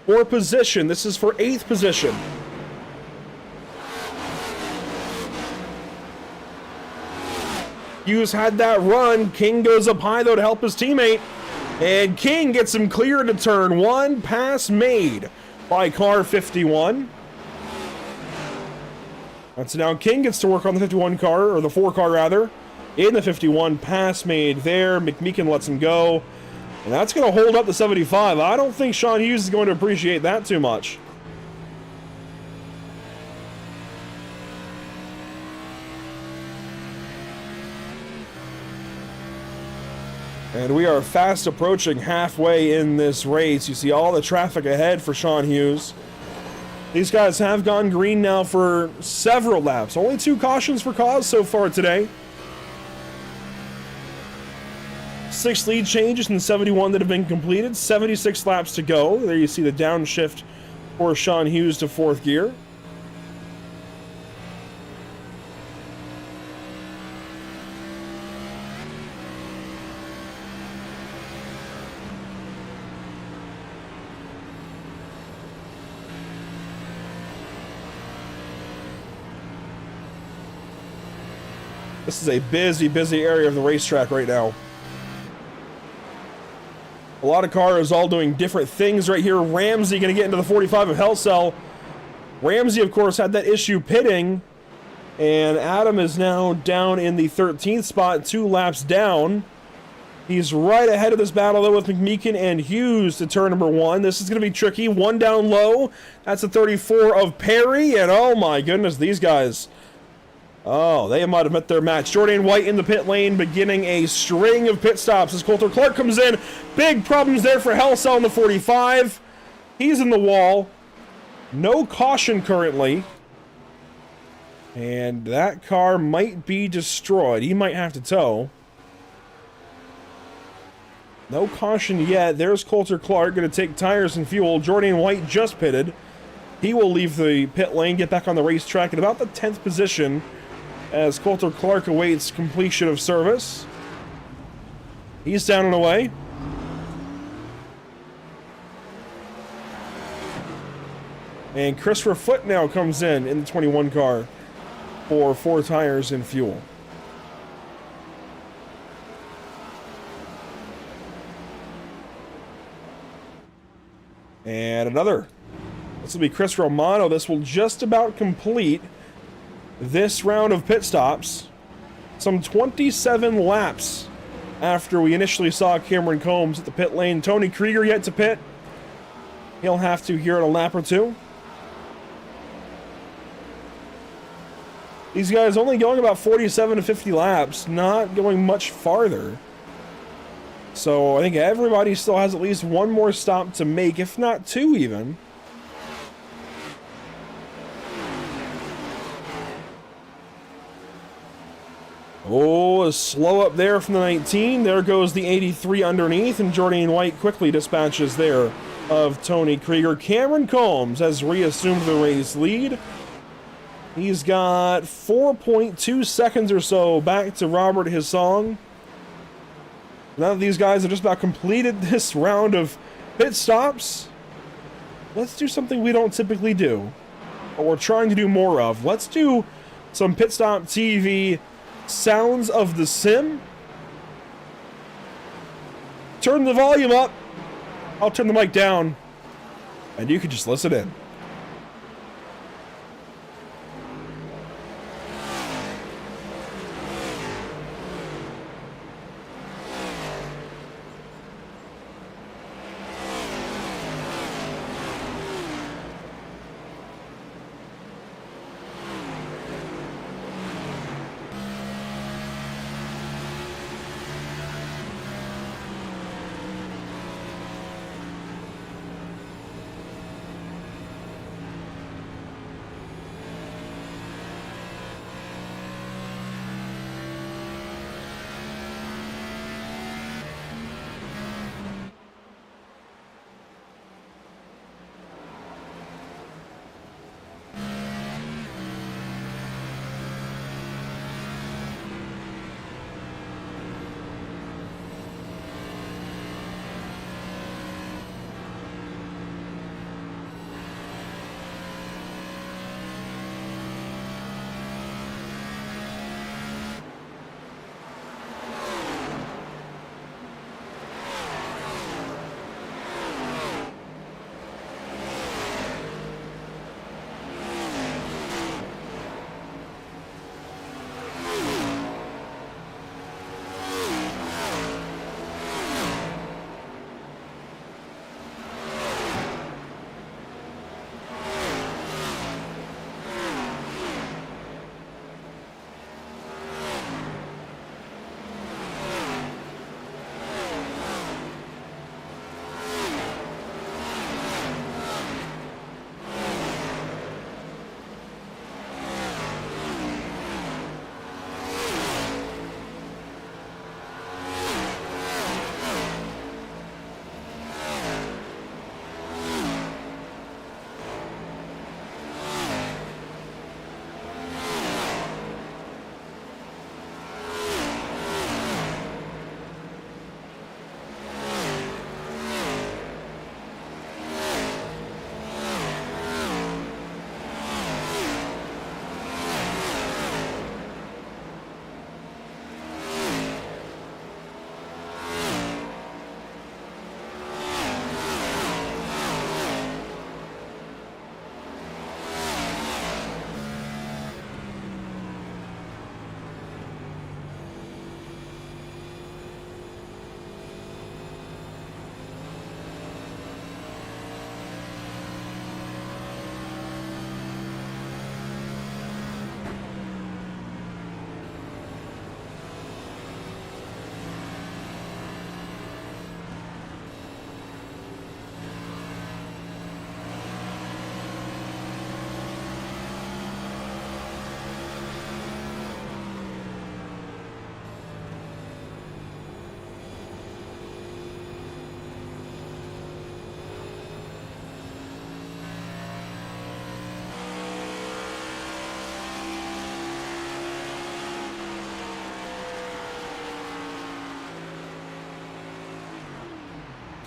for position. This is for 8th position. Hughes had that run. King goes up high, though, to help his teammate. And King gets him clear to turn one. Pass made by car 51. And so now King gets to work on the 51 car, or the 4 car rather, in the 51. Pass made there. McMeekin lets him go. And that's going to hold up the 75. I don't think Sean Hughes is going to appreciate that too much. And we are fast approaching halfway in this race. You see all the traffic ahead for Sean Hughes. These guys have gone green now for several laps. Only 2 cautions for cause so far today. 6 lead changes in the 71 that have been completed. 76 laps to go. There you see the downshift for Sean Hughes to 4th gear. This is a busy area of the racetrack right now. A lot of cars all doing different things right here. Ramsey going to get into the 45 of Hell Cell. Ramsey, of course, had that issue pitting. And Adam is now down in the 13th spot, 2 laps down. He's right ahead of this battle, though, with McMeekin and Hughes to turn number 1. This is going to be tricky. 1 down low. That's the 34 of Perry. And oh my goodness, these guys... oh, they might have met their match. Jordan White in the pit lane, beginning a string of pit stops as Coulter Clark comes in. Big problems there for Hell Cell in the 45. He's in the wall. No caution currently. And that car might be destroyed. He might have to tow. No caution yet. There's Coulter Clark going to take tires and fuel. Jordan White just pitted. He will leave the pit lane, get back on the racetrack at about the 10th position, as Coulter Clark awaits completion of service. He's down and away. And Christopher Foote now comes in the 21 car for 4 tires and fuel. And another. This will be Chris Romano. This will just about complete this round of pit stops. Some 27 laps after we initially saw Cameron Combs at the pit lane. Tony Krieger yet to pit. He'll have to here in a lap or 2. These guys only going about 47 to 50 laps, not going much farther. So I think everybody still has at least 1 more stop to make, if not 2 even. Oh, a slow up there from the 19. There goes the 83 underneath, and Jordan White quickly dispatches there of Tony Krieger. Cameron Combs has reassumed the race lead. He's got 4.2 seconds or so back to Robert Hissong. Now that these guys have just about completed this round of pit stops, let's do something we don't typically do, but we're trying to do more of. Let's do some Pit Stop TV sounds of the sim. Turn the volume up. I'll turn the mic down, and you can just listen in.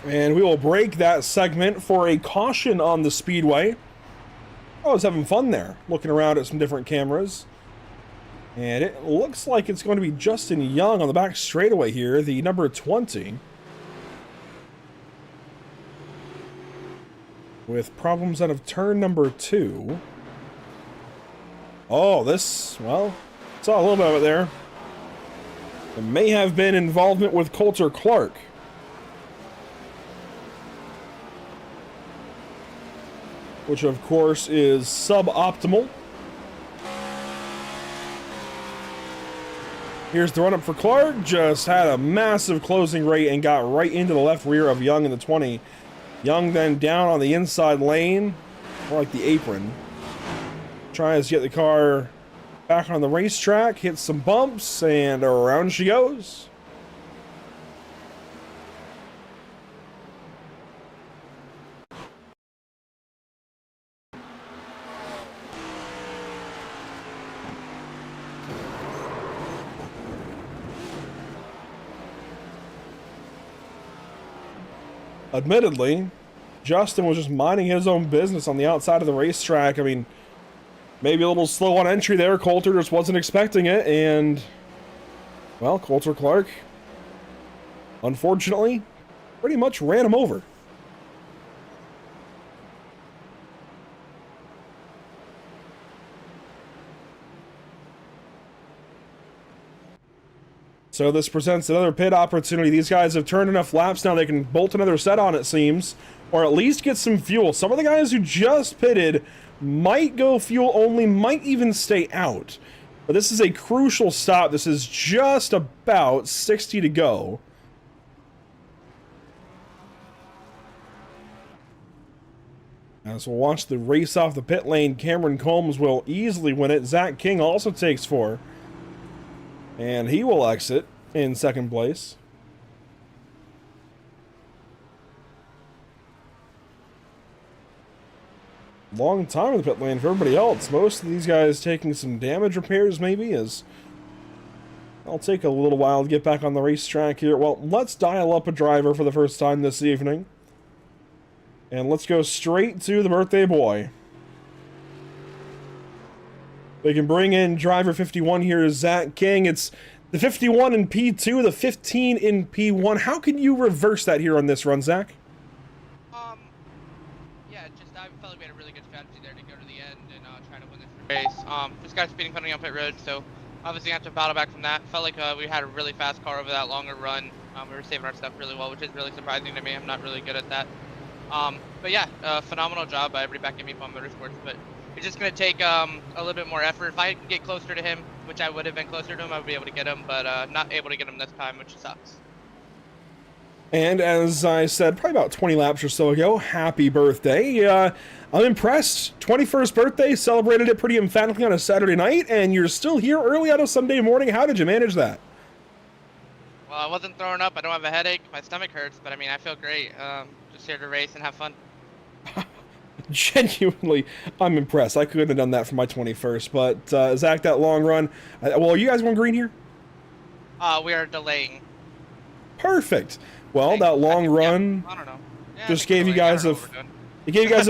And we will break that segment for a caution on the speedway. I was having fun there, looking around at some different cameras. And it looks like it's going to be Justin Young on the back straightaway here, the number 20. With problems out of turn number 2. Oh, this, well, saw a little bit of it there. There may have been involvement with Coulter Clark. Which, of course, is suboptimal. Here's the run-up for Clark. Just had a massive closing rate and got right into the left rear of Young in the 20. Young then down on the inside lane, more like the apron. Tries to get the car back on the racetrack, hits some bumps, and around she goes. Admittedly, Justin was just minding his own business on the outside of the racetrack. I mean, maybe a little slow on entry there. Coulter just wasn't expecting it, and, well, Coulter Clark, unfortunately, pretty much ran him over. So this presents another pit opportunity. These guys have turned enough laps now they can bolt another set on, it seems, or at least get some fuel. Some of the guys who just pitted might go fuel only, might even stay out. But this is a crucial stop. This is just about 60 to go. As we'll watch the race off the pit lane, Cameron Combs will easily win it. Zach King also takes 4. And he will exit in second place. Long time in the pit lane for everybody else. Most of these guys taking some damage repairs, maybe, as I'll take a little while to get back on the racetrack here. Well, let's dial up a driver for the first time this evening. And let's go straight to the birthday boy. They can bring in driver 51 here, Zach King. It's the 51 in P2, the 15 in P1. How can you reverse that here on this run, Zach? Yeah, just I felt like we had a really good strategy there to go to the end and try to win this race. This guy's speeding coming on pit road, so obviously have to battle back from that. Felt like we had a really fast car over that longer run. We were saving our stuff really well, which is really surprising to me. I'm not really good at that. But yeah, phenomenal job by everybody back at Meatball Motorsports, but it's just going to take a little bit more effort. If I can get closer to him, which I would have been closer to him, I would be able to get him, but not able to get him this time, which sucks. And as I said, probably about 20 laps or so ago, happy birthday. I'm impressed. 21st birthday, celebrated it pretty emphatically on a Saturday night, and you're still here early on a Sunday morning. How did you manage that? Well, I wasn't throwing up. I don't have a headache. My stomach hurts, but I mean, I feel great. Just here to race and have fun. Genuinely, I'm impressed. I couldn't have done that for my 21st, but Zach, that long run. Well, are you guys going green here? We are delaying. Perfect. Well, that long run I don't know. Yeah, just gave you guys a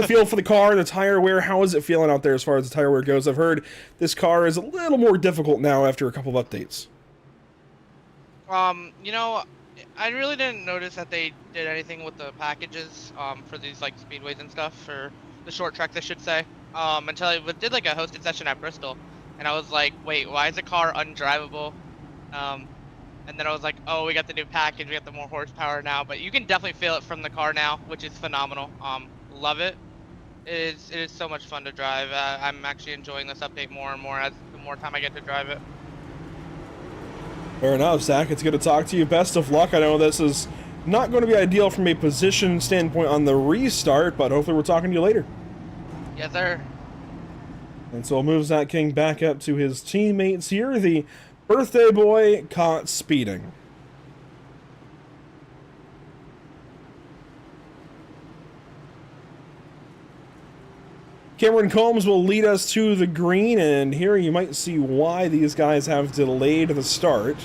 feel for the car, the tire wear. How is it feeling out there as far as the tire wear goes? I've heard this car is a little more difficult now after a couple of updates. You know, I really didn't notice that they did anything with the packages for these like speedways and stuff, for the short tracks I should say, until I did like a hosted session at Bristol, and I was like, wait, why is the car undrivable? And then I was like, oh, we got the new package, we got the more horsepower now, but you can definitely feel it from the car now, which is phenomenal. Love it. It is so much fun to drive. I'm actually enjoying this update more and more as the more time I get to drive it. Fair enough, Zach. It's good to talk to you. Best of luck. I know this is not going to be ideal from a position standpoint on the restart, but hopefully we're talking to you later. Yes, sir. And so we'll move Zach King back up to his teammates here. The birthday boy caught speeding. Cameron Combs will lead us to the green, and here you might see why these guys have delayed the start.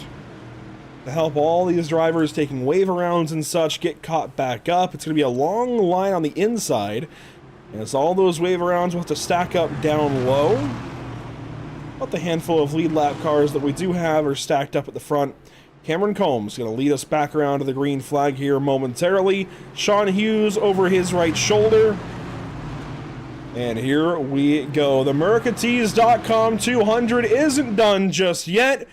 to help all these drivers taking wave arounds and such get caught back up. It's going to be a long line on the inside, as all those wave arounds will have to stack up down low. About the handful of lead lap cars that we do have are stacked up at the front. Cameron Combs going to lead us back around to the green flag here momentarily. Sean Hughes over his right shoulder. And here we go. The Mercatees.com 200 isn't done just yet.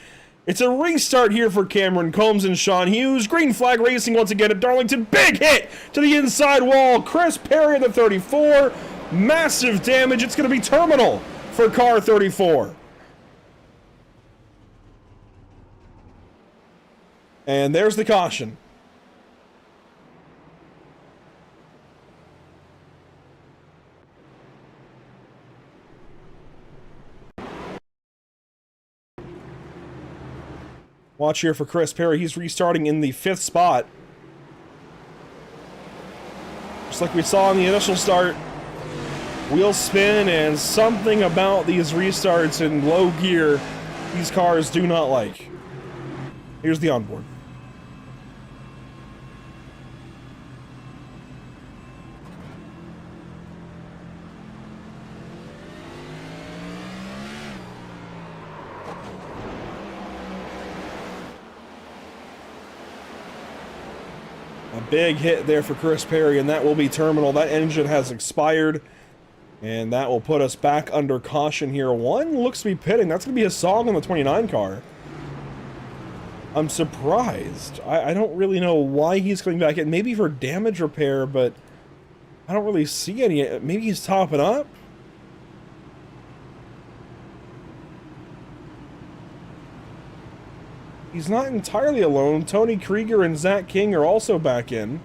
It's a restart here for Cameron Combs and Sean Hughes. Green flag racing once again at Darlington. Big hit to the inside wall. Chris Perry at the 34. Massive damage. It's going to be terminal for car 34. And there's the caution. Watch here for Chris Perry. He's restarting in the 5th spot. Just like we saw in the initial start. Wheel spin and something about these restarts in low gear these cars do not like. Here's the onboard. A big hit there for Chris Perry, and that will be terminal. That engine has expired, and that will put us back under caution here. One looks to be pitting. That's going to be a Song on the 29 car. I'm surprised. I don't really know why he's coming back in. Maybe for damage repair, but I don't really see any. Maybe he's topping up? He's not entirely alone. Tony Krieger and Zach King are also back in.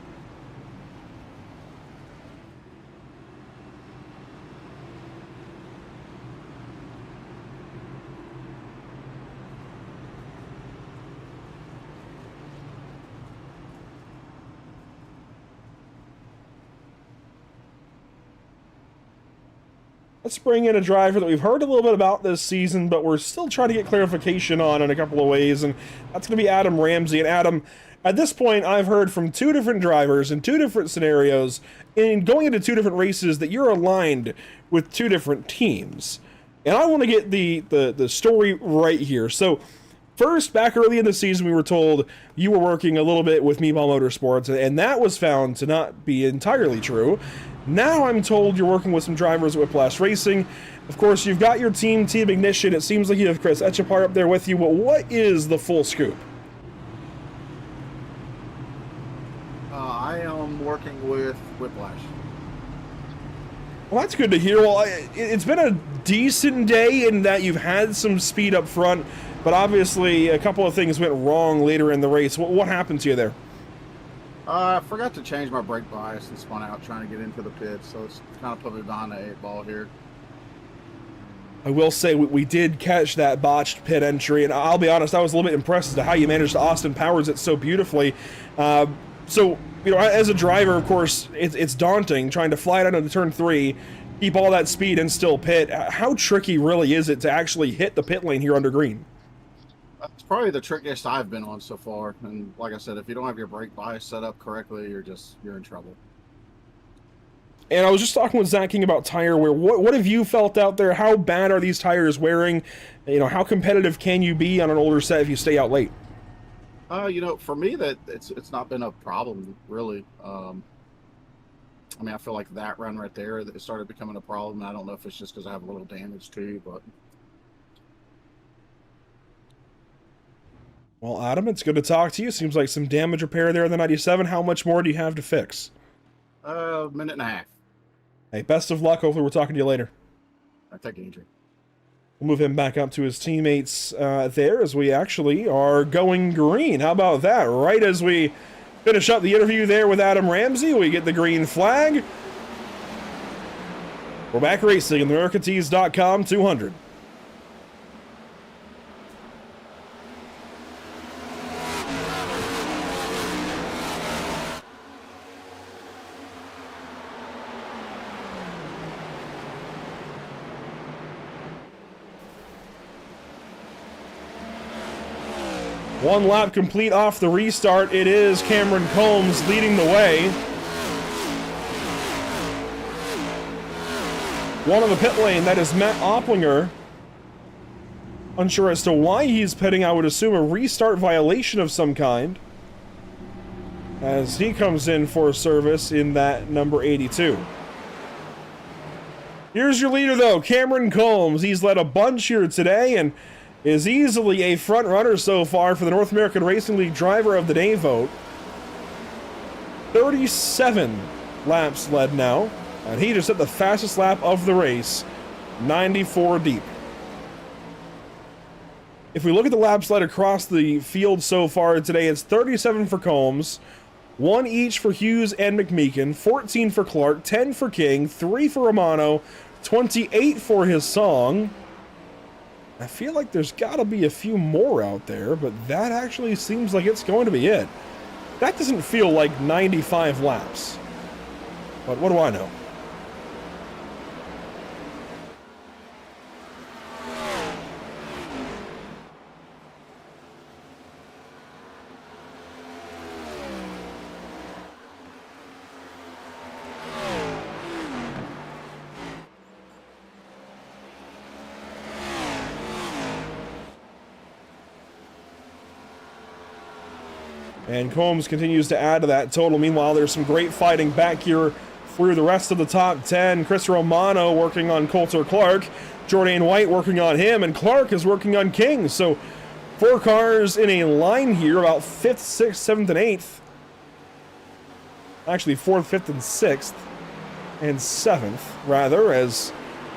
Let's bring in a driver that we've heard a little bit about this season, but we're still trying to get clarification on in a couple of ways, and that's going to be Adam Ramsey. And Adam, at this point, I've heard from 2 different drivers in 2 different scenarios, and going into 2 different races, that you're aligned with 2 different teams. And I want to get the story right here. So, first, back early in the season, we were told you were working a little bit with Meeball Motorsports, and that was found to not be entirely true. Now I'm told you're working with some drivers at Whiplash Racing. Of course, you've got your team, Team Ignition. It seems like you have Chris Etchapar up there with you. But what is the full scoop? I am working with Whiplash. Well, that's good to hear. Well, it's been a decent day in that you've had some speed up front, but obviously a couple of things went wrong later in the race. What happened to you there? I forgot to change my brake bias and spun out trying to get into the pit, so it's kind of put me behind the 8 ball here. I will say we did catch that botched pit entry, and I'll be honest, I was a little bit impressed as to how you managed to Austin Powers it so beautifully. So, you know, as a driver, of course, it's daunting trying to fly down into turn 3, keep all that speed and still pit. How tricky really is it to actually hit the pit lane here under green? It's probably the trickiest I've been on so far, and like I said, if you don't have your brake bias set up correctly, you're in trouble. And I was just talking with Zach King about tire wear. What have you felt out there? How bad are these tires wearing? You know, how competitive can you be on an older set if you stay out late? You know, for me, that it's not been a problem really. I mean, I feel like that run right there, that it started becoming a problem. I don't know if it's just because I have a little damage too, but. Well, Adam, it's good to talk to you. Seems like some damage repair there in the 97. How much more do you have to fix? Minute and a half. Hey, best of luck. Hopefully we're talking to you later. Thank you, Andrew. We'll move him back up to his teammates there as we actually are going green. How about that? Right as we finish up the interview there with Adam Ramsey, we get the green flag. We're back racing in the Mercatees.com 200. 1 lap complete off the restart. It is Cameron Combs leading the way. One on the pit lane, that is Matt Opplinger. Unsure as to why he's pitting. I would assume a restart violation of some kind, as he comes in for service in that number 82. Here's your leader, though, Cameron Combs. He's led a bunch here today and is easily a front runner so far for the North American Racing League Driver of the Day vote. 37 laps led now, and he just hit the fastest lap of the race, 94 deep. If we look at the laps led across the field so far today, it's 37 for Combs, 1 each for Hughes and McMeekin, 14 for Clark, 10 for King, 3 for Romano, 28 for his song. I feel like there's got to be a few more out there, but that actually seems like it's going to be it. That doesn't feel like 95 laps. But what do I know? And Combs continues to add to that total. Meanwhile, there's some great fighting back here through the rest of the top 10. Chris Romano working on Coulter Clark. Jordan White working on him. And Clark is working on King. So 4 cars in a line here, about 5th, 6th, 7th, and 8th. Actually, 4th, 5th, and 6th. And 7th, rather, as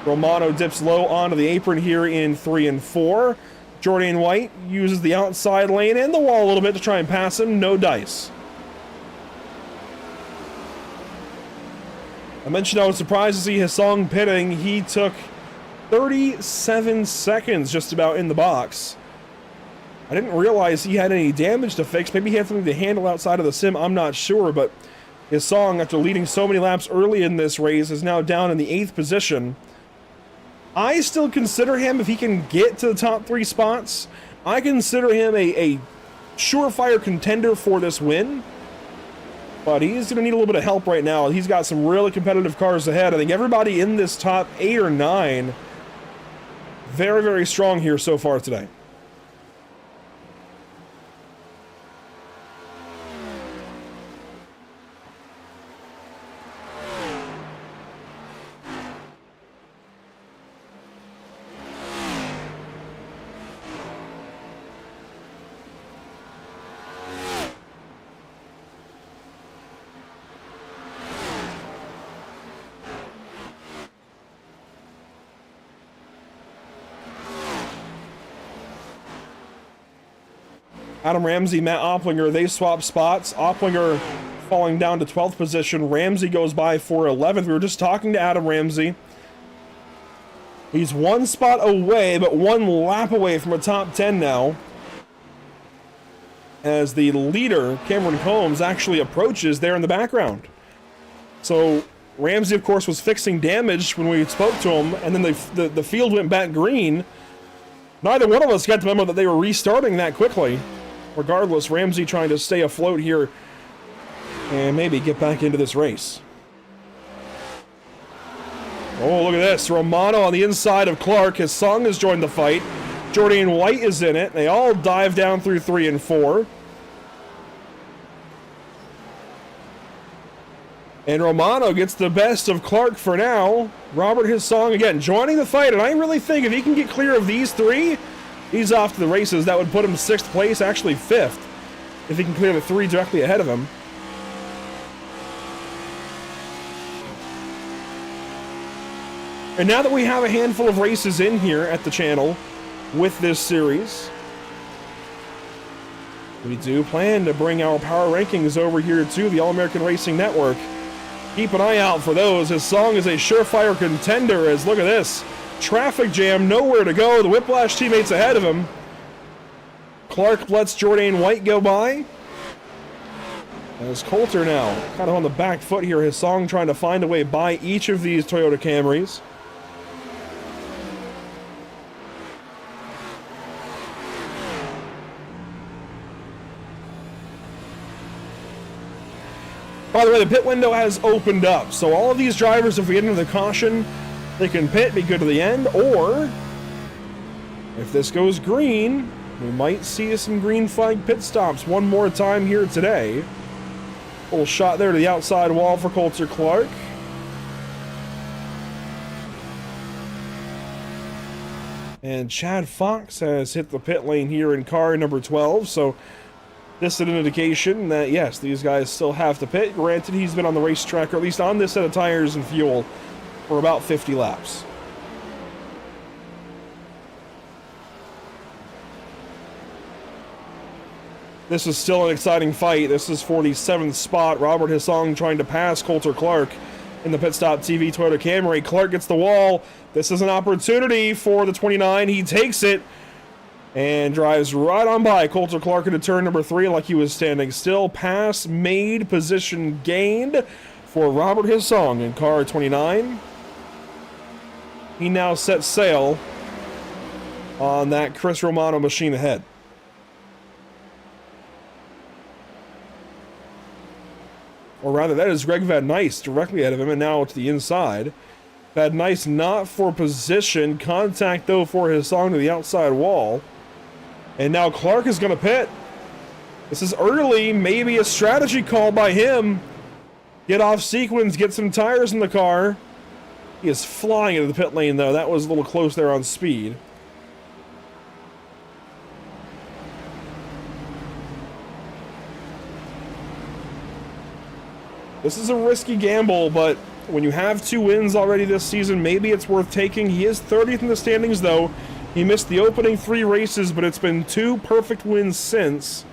Romano dips low onto the apron here in 3 and 4. Jordan White uses the outside lane and the wall a little bit to try and pass him. No dice. I mentioned I was surprised to see his song pitting. He took 37 seconds just about in the box. I didn't realize he had any damage to fix. Maybe he had something to handle outside of the sim. I'm not sure, but his song, after leading so many laps early in this race, is now down in the 8th position. I still consider him, if he can get to the top 3 spots, I consider him a surefire contender for this win. But he's going to need a little bit of help right now. He's got some really competitive cars ahead. I think everybody in this top 8 or 9, very, very strong here so far today. Adam Ramsey, Matt Opplinger, they swap spots. Opplinger falling down to 12th position. Ramsey goes by for 11th. We were just talking to Adam Ramsey. He's 1 spot away, but 1 lap away from a top 10 now, as the leader, Cameron Combs, actually approaches there in the background. So Ramsey, of course, was fixing damage when we spoke to him, and then the field went back green. Neither one of us got the memo that they were restarting that quickly. Regardless, Ramsey trying to stay afloat here and maybe get back into this race. Oh, look at this. Romano on the inside of Clark. His song has joined the fight. Jordan White is in it. They all dive down through 3 and 4. And Romano gets the best of Clark for now. Robert, his song, again, joining the fight. And I really think if he can get clear of these 3, he's off to the races. That would put him 6th place, actually 5th, if he can clear the 3 directly ahead of him. And now that we have a handful of races in here at the channel with this series, we do plan to bring our power rankings over here to the All-American Racing Network. Keep an eye out for those. His song is a surefire contender, as look at this. Traffic jam, nowhere to go. The Whiplash teammates ahead of him. Clark lets Jordan White go by. As Coulter now kind of on the back foot here. His song trying to find a way by each of these Toyota Camrys. By the way, the pit window has opened up, so all of these drivers, if we get into the caution, they can pit, be good to the end, or if this goes green, we might see some green flag pit stops one more time here today. Little shot there to the outside wall for Coulter Clark. And Chad Fox has hit the pit lane here in car number 12, so this is an indication that, yes, these guys still have to pit. Granted, he's been on the racetrack, or at least on this set of tires and fuel, for about 50 laps. This is still an exciting fight. This is for the 7th spot. Robert Hissong trying to pass Coulter Clark in the Pit Stop TV Toyota Camry. Clark gets the wall. This is an opportunity for the 29. He takes it and drives right on by Coulter Clark into turn number 3 like he was standing still. Pass made, position gained for Robert Hissong in car 29. He now sets sail on that Chris Romano machine ahead. Or rather, that is Greg Van Nice directly ahead of him and now to the inside. Van Nice not for position. Contact, though, for Hissong to the outside wall. And now Clark is going to pit. This is early. Maybe a strategy call by him. Get off sequence. Get some tires in the car. He is flying into the pit lane, though. That was a little close there on speed. This is a risky gamble, but when you have 2 wins already this season, maybe it's worth taking. He is 30th in the standings, though. He missed the opening 3 races, but it's been 2 perfect wins since.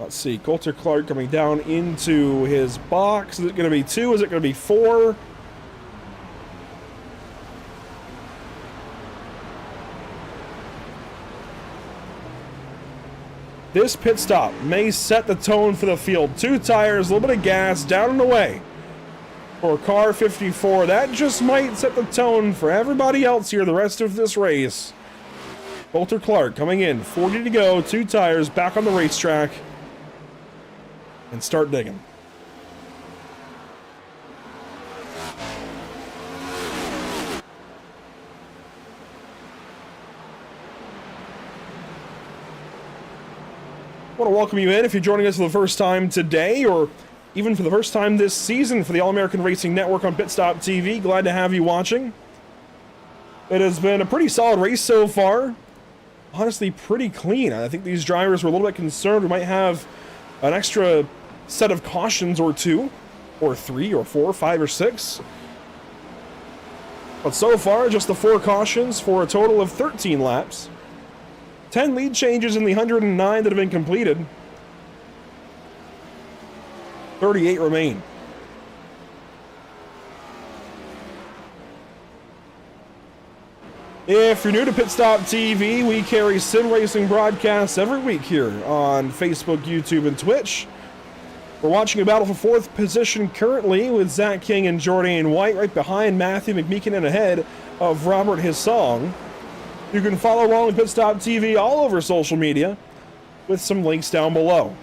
Let's see, Coulter Clark coming down into his box. Is it going to be 2? Is it going to be 4? This pit stop may set the tone for the field. 2 tires, a little bit of gas, down and away for car 54. That just might set the tone for everybody else here the rest of this race. Coulter Clark coming in, 40 to go, 2 tires, back on the racetrack, and start digging. I want to welcome you in if you're joining us for the first time today, or even for the first time this season for the All-American Racing Network on Pit Stop TV. Glad to have you watching. It has been a pretty solid race so far. Honestly, pretty clean. I think these drivers were a little bit concerned we might have an extra set of cautions or 2, or 3, or 4, 5, or 6. But so far, just the 4 cautions for a total of 13 laps. 10 lead changes in the 109 that have been completed. 38 remain. If you're new to Pit Stop TV, we carry sim racing broadcasts every week here on Facebook, YouTube, and Twitch. We're watching a battle for 4th position currently with Zach King and Jordan White right behind Matthew McMeekin and ahead of Robert Hissong. You can follow along with Pit Stop TV all over social media with some links down below.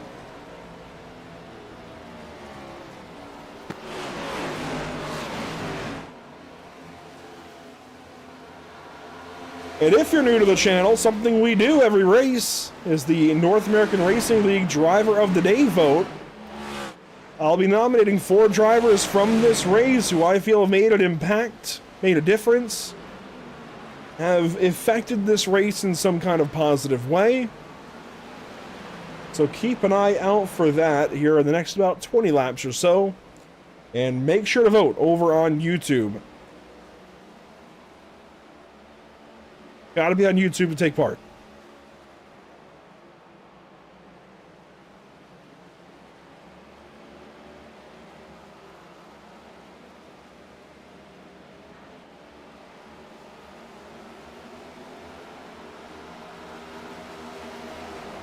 And if you're new to the channel, something we do every race is the North American Racing League Driver of the Day vote. I'll be nominating 4 drivers from this race who I feel have made an impact, made a difference, have affected this race in some kind of positive way. So keep an eye out for that here in the next about 20 laps or so. And make sure to vote over on YouTube. Gotta be on YouTube to take part.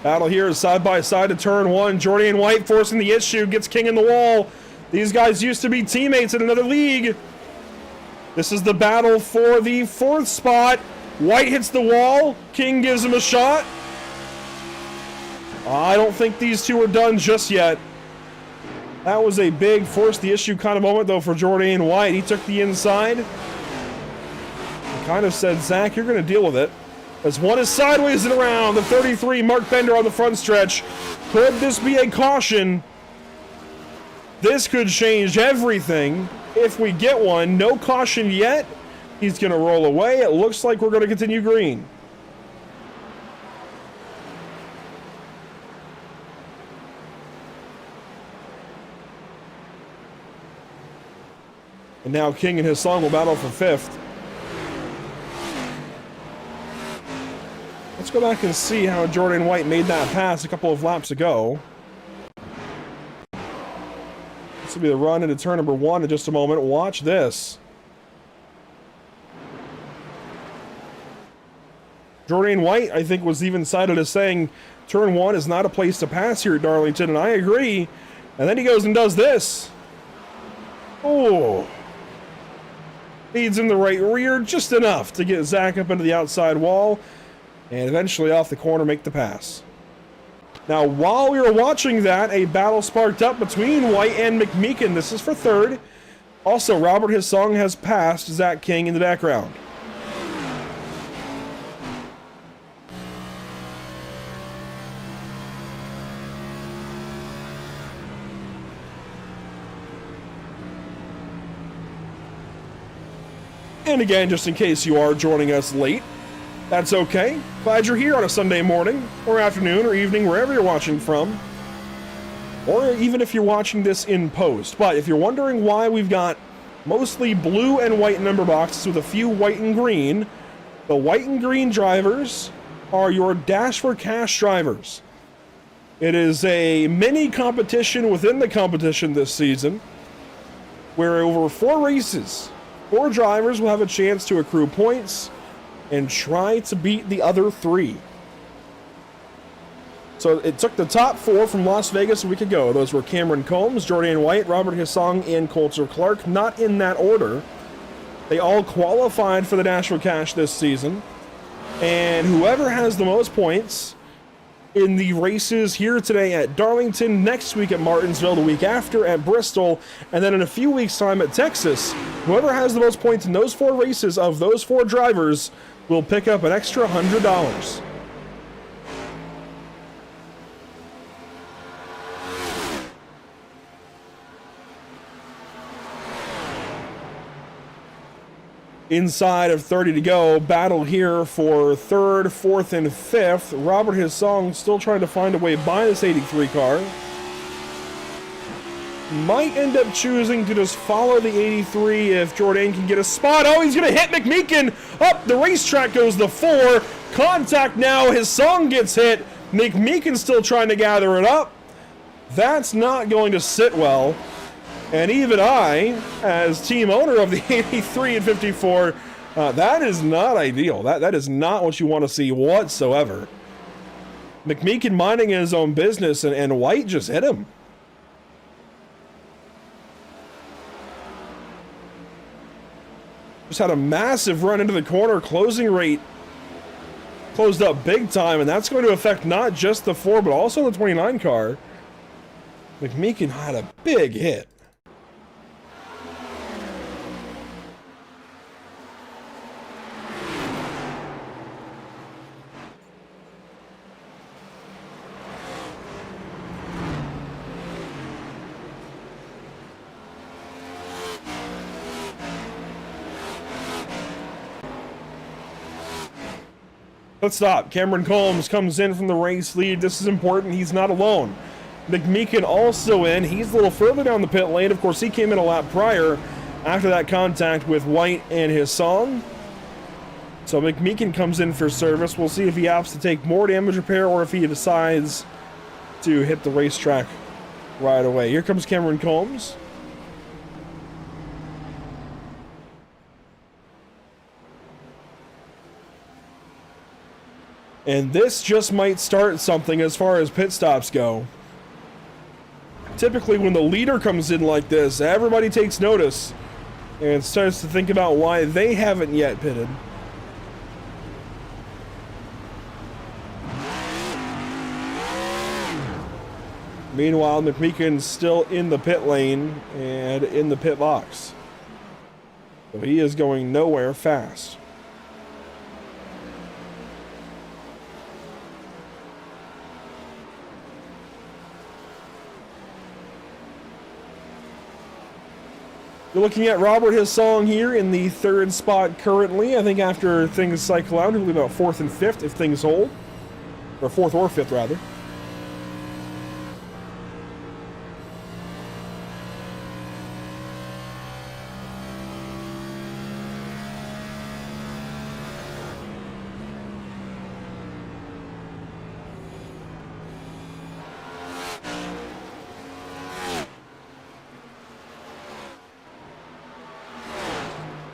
Battle here is side by side to turn 1. Jordan White forcing the issue, gets King in the wall. These guys used to be teammates in another league. This is the battle for the 4th spot. White hits the wall. King gives him a shot. I don't think these two are done just yet. That was a big force the issue kind of moment, though, for Jordan White. He took the inside. He kind of said, Zach, you're going to deal with it. As one is sideways and around, the 33, Mark Bender on the front stretch. Could this be a caution? This could change everything if we get one. No caution yet. He's going to roll away. It looks like we're going to continue green. And now King and his song will battle for 5th. Let's go back and see how Jordan White made that pass a couple of laps ago. This will be the run into turn number 1 in just a moment. Watch this. Jordan White, I think, was even cited as saying turn 1 is not a place to pass here at Darlington, and I agree. And then he goes and does this. Oh. Leads in the right rear just enough to get Zach up into the outside wall and eventually off the corner make the pass. Now, while we were watching that, a battle sparked up between White and McMeekin. This is for 3rd. Also, Robert Hissong has passed Zach King in the background. And again, just in case you are joining us late, that's okay. Glad you're here on a Sunday morning, or afternoon, or evening, wherever you're watching from. Or even if you're watching this in post. But if you're wondering why we've got mostly blue and white number boxes with a few white and green, the white and green drivers are your Dash for Cash drivers. It is a mini competition within the competition this season, where over 4 races, 4 drivers will have a chance to accrue points and try to beat the other 3. So it took the top 4 from Las Vegas a week ago. Those were Cameron Combs, Jordan White, Robert Hissong, and Coulter Clark. Not in that order. They all qualified for the Dash for Cash this season. And whoever has the most points in the races here today at Darlington, next week at Martinsville, the week after at Bristol, and then in a few weeks' time at Texas, whoever has the most points in those 4 races of those 4 drivers will pick up an extra $100. Inside of 30 to go, battle here for 3rd, 4th, and 5th. Robert Hissong still trying to find a way by this 83 car. Might end up choosing to just follow the 83 if Jordan can get a spot. Oh, he's going to hit McMeekin. Up the racetrack goes the 4. Contact now. Hissong gets hit. McMeekin still trying to gather it up. That's not going to sit well. And even I, as team owner of the 83 and 54, that is not ideal. That is not what you want to see whatsoever. McMeekin minding his own business, and White just hit him. Just had a massive run into the corner. Closing rate closed up big time, and that's going to affect not just the 4, but also the 29 car. McMeekin had a big hit. Let's stop. Cameron Combs comes in from the race lead. This is important. He's not alone. McMeekin also in. He's a little further down the pit lane. Of course, he came in a lap prior after that contact with White and Hissong. So McMeekin comes in for service. We'll see if he opts to take more damage repair or if he decides to hit the racetrack right away. Here comes Cameron Combs. And this just might start something as far as pit stops go. Typically when the leader comes in like this, everybody takes notice and starts to think about why they haven't yet pitted. Meanwhile, McMeekin's still in the pit lane and in the pit box. So he is going nowhere fast. You're looking at Robert Hissong here in the 3rd spot currently. I think after things cycle out, he'll be about 4th and 5th if things hold. Or 4th or 5th, rather.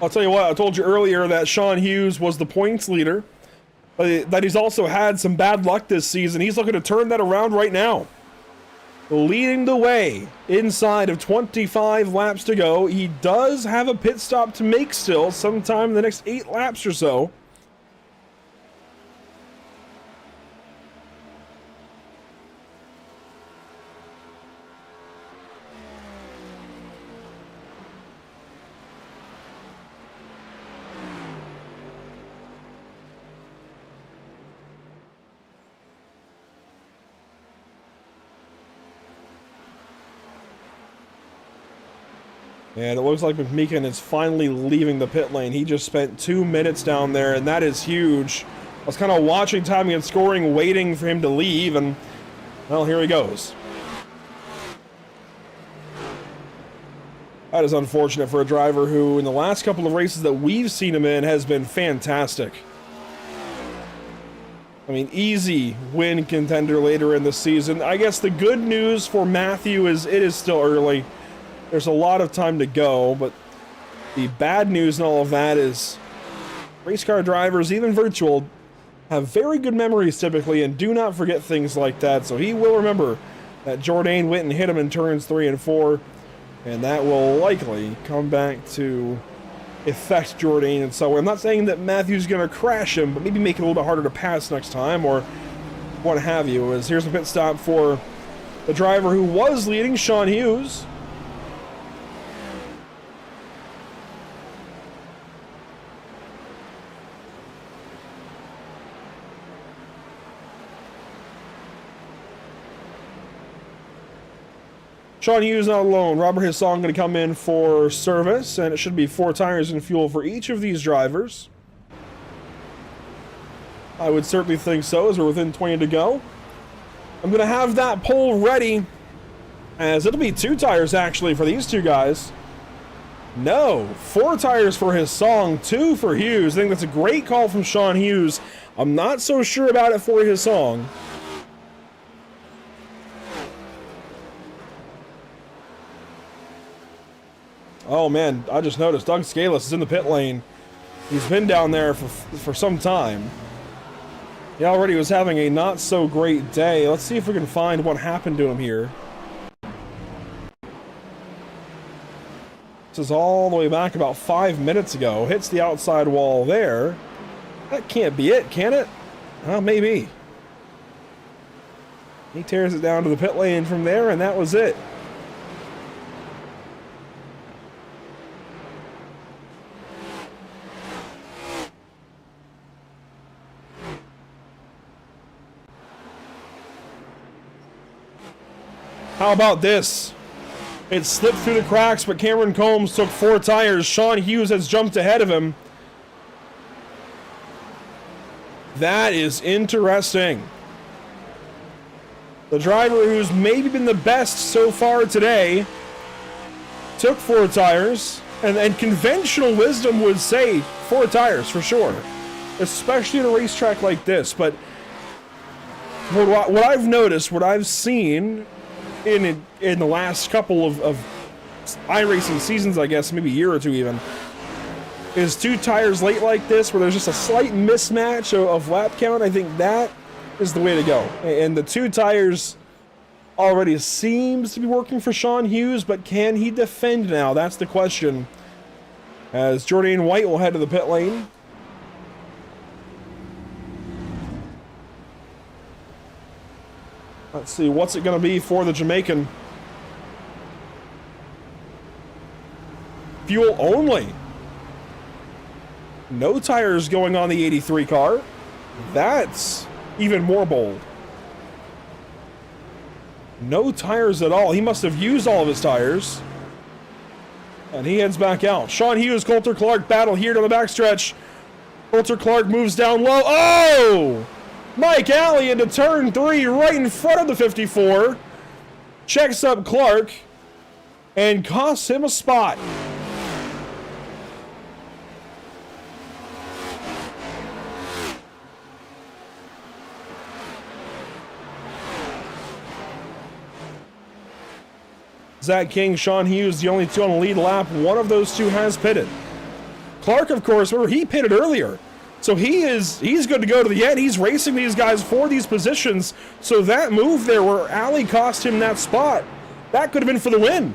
I'll tell you what, I told you earlier that Sean Hughes was the points leader, that he's also had some bad luck this season. He's looking to turn that around right now. Leading the way inside of 25 laps to go. He does have a pit stop to make still sometime in the next 8 laps or so. And it looks like McMeekin is finally leaving the pit lane. He just spent 2 minutes down there, and that is huge. I was kind of watching timing and scoring, waiting for him to leave, and, well, here he goes. That is unfortunate for a driver who, in the last couple of races that we've seen him in, has been fantastic. I mean, easy win contender later in the season. I guess the good news for Matthew is it is still early. There's a lot of time to go, but the bad news in all of that is race car drivers, even virtual, have very good memories typically and do not forget things like that. So he will remember that Jourdain went and hit him in turns 3 and 4, and that will likely come back to affect Jourdain in some way. I'm not saying that Matthew's going to crash him, but maybe make it a little bit harder to pass next time or what have you. As here's a pit stop for the driver who was leading, Sean Hughes. Sean Hughes not alone. Robert Hissong going to come in for service, and it should be 4 tires and fuel for each of these drivers. I would certainly think so, as we're within 20 to go. I'm going to have that poll ready, as it'll be 2 tires actually for these 2 guys. No, 4 tires for Hissong, 2 for Hughes. I think that's a great call from Sean Hughes. I'm not so sure about it for Hissong. Oh man, I just noticed Doug Scalise is in the pit lane. He's been down there for some time. He already was having a not so great day. Let's see if we can find what happened to him here. This is all the way back about 5 minutes ago. Hits the outside wall there. That can't be it, can it? Well, maybe. He tears it down to the pit lane from there, and that was it. How about this? It slipped through the cracks, but Cameron Combs took 4 tires. Sean Hughes has jumped ahead of him. That is interesting. The driver who's maybe been the best so far today took 4 tires, and conventional wisdom would say 4 tires for sure, especially at a racetrack like this. But what I've noticed, what I've seen in the last couple of iRacing seasons, I guess, maybe a year or 2 even, is 2 tires late like this, where there's just a slight mismatch of lap count. I think that is the way to go. And the 2 tires already seems to be working for Sean Hughes, but can he defend now? That's the question. As Jourdain White will head to the pit lane. Let's see, what's it going to be for the Jamaican? Fuel only. No tires going on the 83 car. That's even more bold. No tires at all. He must have used all of his tires. And he heads back out. Sean Hughes, Coulter Clark battle here to the backstretch. Coulter Clark moves down low. Oh! Mike Alley into turn 3 right in front of the 54. Checks up Clark and costs him a spot. Zach King, Sean Hughes, the only two on the lead lap. One of those two has pitted. Clark, of course, remember, he pitted earlier. So he's good to go to the end. He's racing these guys for these positions. So that move there where Alley cost him that spot, that could have been for the win.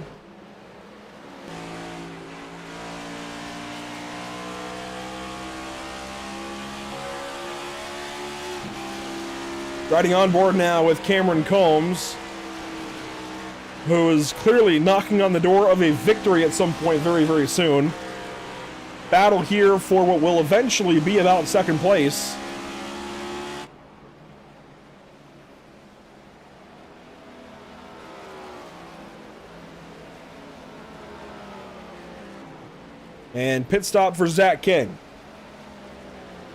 Riding on board now with Cameron Combs, who is clearly knocking on the door of a victory at some point very, very soon. Battle here for what will eventually be about second place. And pit stop for Zach King.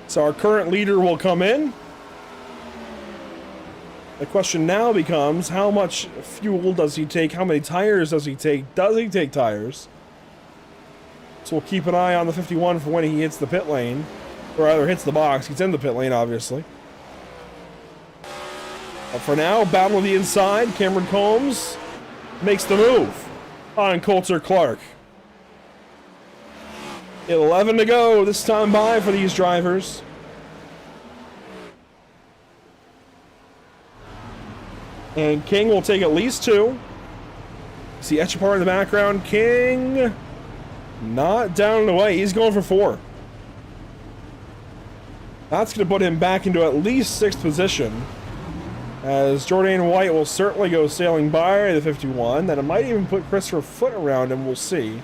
So our current leader will come in. The question now becomes, how much fuel does he take? How many tires does he take? Does he take tires? So we'll keep an eye on the 51 for when he hits the pit lane. Or rather, hits the box. He's in the pit lane, obviously. But for now, battle of the inside. Cameron Combs makes the move on Coulter Clark. 11 to go this time by for these drivers. And King will take at least 2. See Echapar in the background. King not down and away. He's going for 4. That's going to put him back into at least 6th position. As Jordan White will certainly go sailing by the 51. Then it might even put Christopher Foote around him. We'll see.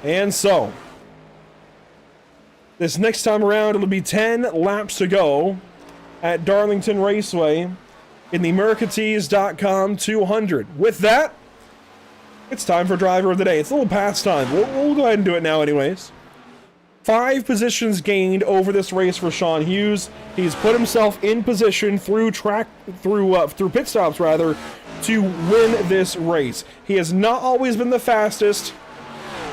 And so, this next time around, it'll be 10 laps to go at Darlington Raceway in the Mercatees.com 200. With that, it's time for Driver of the Day. It's a little past time. We'll go ahead and do it now anyways. 5 positions gained over this race for Sean Hughes. He's put himself in position through pit stops rather, to win this race. He has not always been the fastest.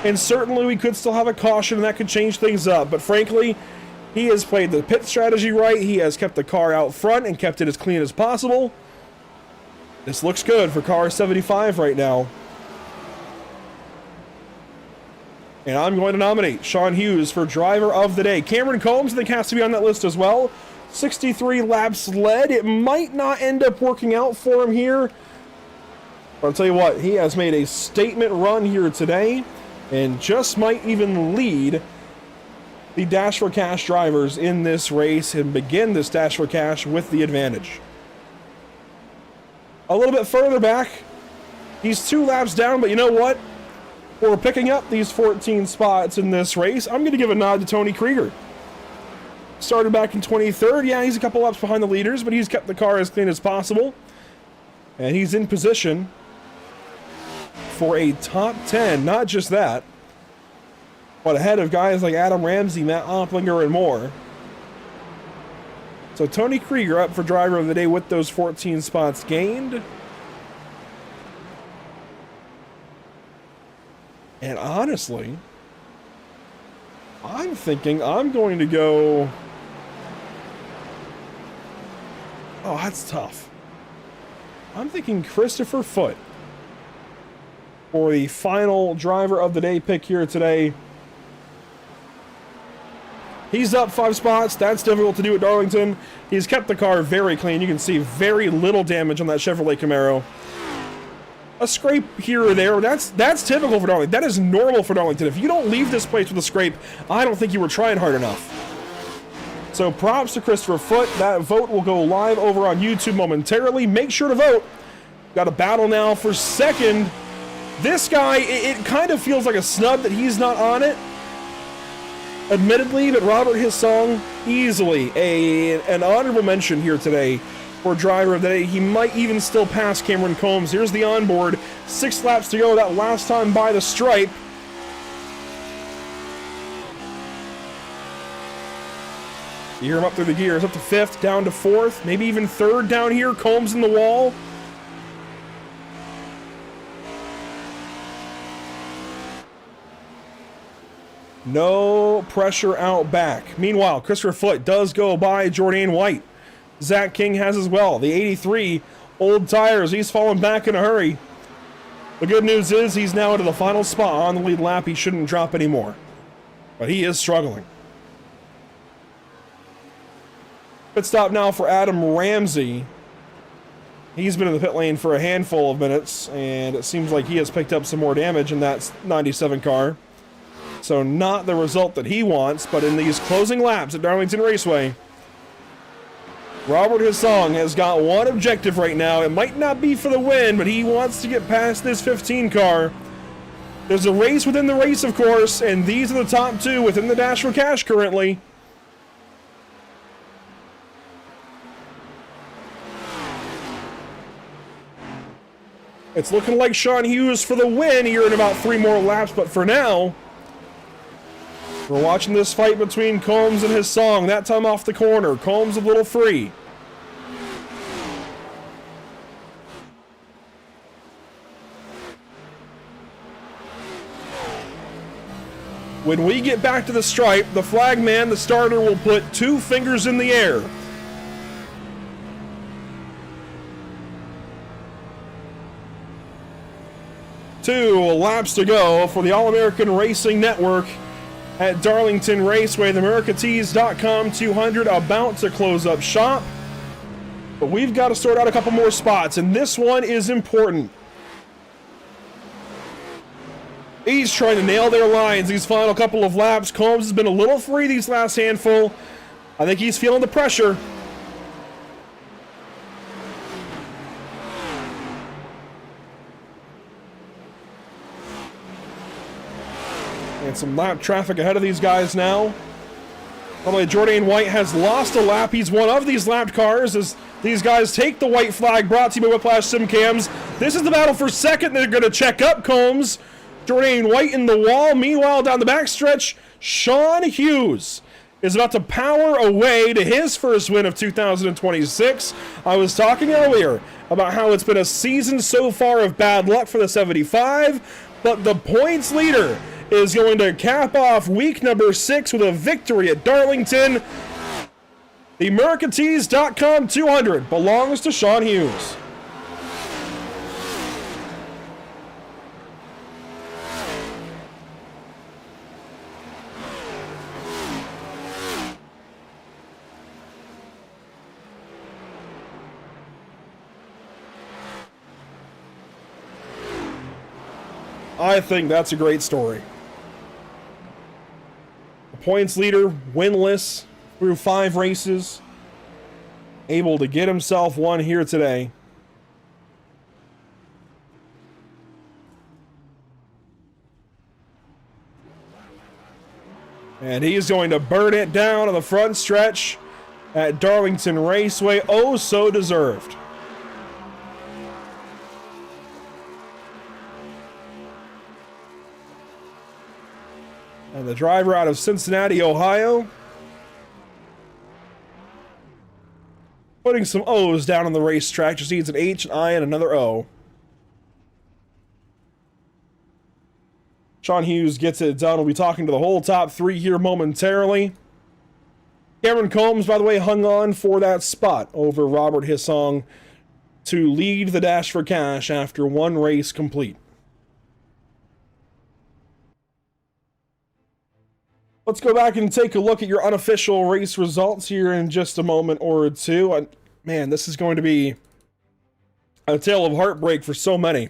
And certainly we could still have a caution and that could change things up. But frankly, he has played the pit strategy right. He has kept the car out front and kept it as clean as possible. This looks good for car 75 right now. And I'm going to nominate Sean Hughes for Driver of the Day. Cameron Combs, I think, has to be on that list as well. 63 laps led. It might not end up working out for him here. But I'll tell you what, he has made a statement run here today. And just might even lead the Dash for Cash drivers in this race and begin this Dash for Cash with the advantage. A little bit further back, he's 2 laps down, but you know what? We're picking up these 14 spots in this race. I'm going to give a nod to Tony Krieger. Started back in 23rd. Yeah, he's a couple laps behind the leaders, but he's kept the car as clean as possible. And he's in position for a top 10, not just that, but ahead of guys like Adam Ramsey, Matt Opplinger, and more. So Tony Krieger up for Driver of the Day with those 14 spots gained. And honestly, I'm thinking I'm going to go... Oh, that's tough. I'm thinking Christopher Foote for the final Driver of the Day pick here today. He's up 5 spots. That's difficult to do at Darlington. He's kept the car very clean. You can see very little damage on that Chevrolet Camaro. a scrape here or there. That's typical for Darlington. That is normal for Darlington. If you don't leave this place with a scrape, I don't think you were trying hard enough. So props to Christopher Foote. That vote will go live over on YouTube momentarily. Make sure to vote. Got a battle now for second. This guy, it kind of feels like a snub that he's not on it. Admittedly, but Robert Hissong, easily an honorable mention here today for driver of the day. He might even still pass Cameron Combs. Here's the onboard. 6 laps to go. That last time by the stripe. You hear him up through the gears. Up to 5th, down to 4th, maybe even 3rd down here. Combs in the wall. No pressure out back. Meanwhile, Christopher Foote does go by Jordan White. Zach King has as well. The 83 old tires. He's fallen back in a hurry. The good news is he's now into the final spot on the lead lap. He shouldn't drop anymore. But he is struggling. Pit stop now for Adam Ramsey. He's been in the pit lane for a handful of minutes, and it seems like he has picked up some more damage in that 97 car. So not the result that he wants, but in these closing laps at Darlington Raceway, Robert Hissong has got one objective right now. It might not be for the win, but he wants to get past this 15 car. There's a race within the race, of course, and these are the top 2 within the Dash for Cash currently. It's looking like Sean Hughes for the win here in about 3 more laps, but for now, we're watching this fight between Combs and Hissong. That time off the corner. Combs a little free. When we get back to the stripe, the flag man, the starter, will put 2 fingers in the air. Two laps to go for the All-American Racing Network at Darlington Raceway. The AmericaTees.com 200 about to close up shop. But we've got to sort out a couple more spots, and this one is important. He's trying to nail their lines these final couple of laps. Combs has been a little free these last handful. I think he's feeling the pressure. And some lap traffic ahead of these guys now. By the way, Jordan White has lost a lap. He's one of these lapped cars as these guys take the white flag, brought to you by Whiplash Sim Cams. This is the battle for second. They're going to check up Combs. Jordan White in the wall. Meanwhile, down the backstretch, Sean Hughes is about to power away to his first win of 2026. I was talking earlier about how it's been a season so far of bad luck for the 75, but the points leader is going to cap off week number 6 with a victory at Darlington. The AmericaTees.com 200 belongs to Sean Hughes. I think that's a great story. The points leader, winless through 5 races, able to get himself one here today. And he's going to burn it down on the front stretch at Darlington Raceway. Oh, so deserved. And the driver out of Cincinnati, Ohio, putting some O's down on the racetrack. Just needs an H, an I, and another O. Sean Hughes gets it done. We'll be talking to the whole top 3 here momentarily. Cameron Combs, by the way, hung on for that spot over Robert Hissong to lead the Dash for Cash after 1 race complete. Let's go back and take a look at your unofficial race results here in just a moment or two. Man, this is going to be a tale of heartbreak for so many.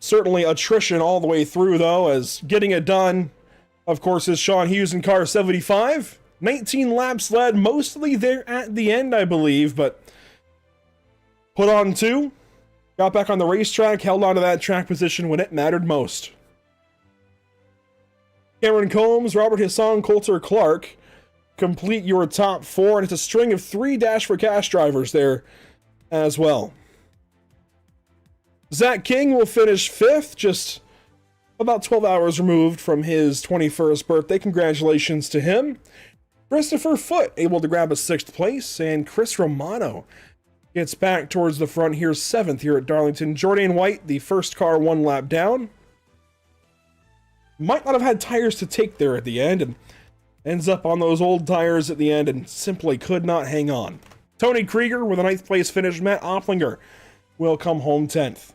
Certainly attrition all the way through, though, as getting it done, of course, is Sean Hughes in car 75. 19 laps led, mostly there at the end, I believe, but put on 2. Got back on the racetrack, held on to that track position when it mattered most. Cameron Combs, Robert Hassan, Coulter Clark complete your top 4, and it's a string of 3 Dash for Cash drivers there as well. Zach King will finish 5th, just about 12 hours removed from his 21st birthday. Congratulations to him. Christopher Foote able to grab a 6th place, and Chris Romano gets back towards the front here, 7th here at Darlington. Jordan White, the first car, 1 lap down. Might not have had tires to take there at the end, and ends up on those old tires at the end and simply could not hang on. Tony Krieger with a 9th place finish. Matt Opplinger will come home 10th.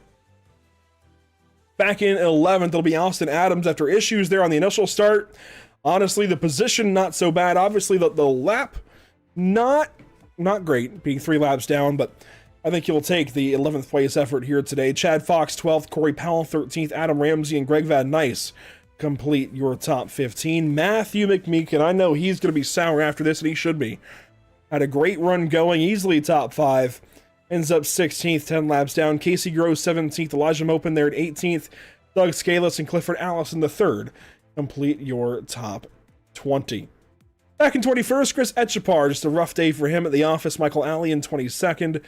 Back in 11th, it'll be Austin Adams after issues there on the initial start. Honestly, the position not so bad. Obviously, the lap not great, being 3 laps down, but I think you'll take the 11th place effort here today. Chad Fox 12th, Corey Powell 13th, Adam Ramsey and Greg Van Nice complete your top 15. Matthew McMeekin, I know he's going to be sour after this, and he should be. Had a great run going, easily top 5. Ends up 16th, 10 laps down. Casey Gross 17th, Elijah Mopin there at 18th. Doug Scalise and Clifford Allison the 3rd complete your top 20. Back in 21st, Chris Etchepar, just a rough day for him at the office. Michael Alley in 22nd.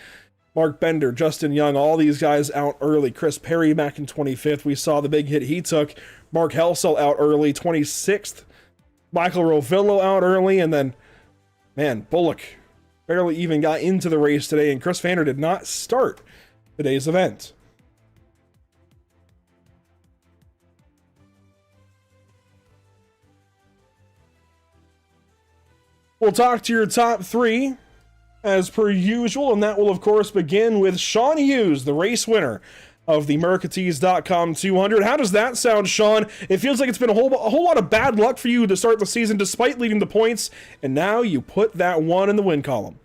Mark Bender, Justin Young, all these guys out early. Chris Perry back in 25th. We saw the big hit he took. Mark Helsel out early, 26th. Michael Rovillo out early, and then, man, Bullock barely even got into the race today, and Chris Vander did not start today's event. We'll talk to your top 3 as per usual, and that will of course begin with Sean Hughes, the race winner of the Mercatees.com 200. How does that sound, Sean? It feels like it's been a whole lot of bad luck for you to start the season despite leading the points, and now you put that 1 in the win column.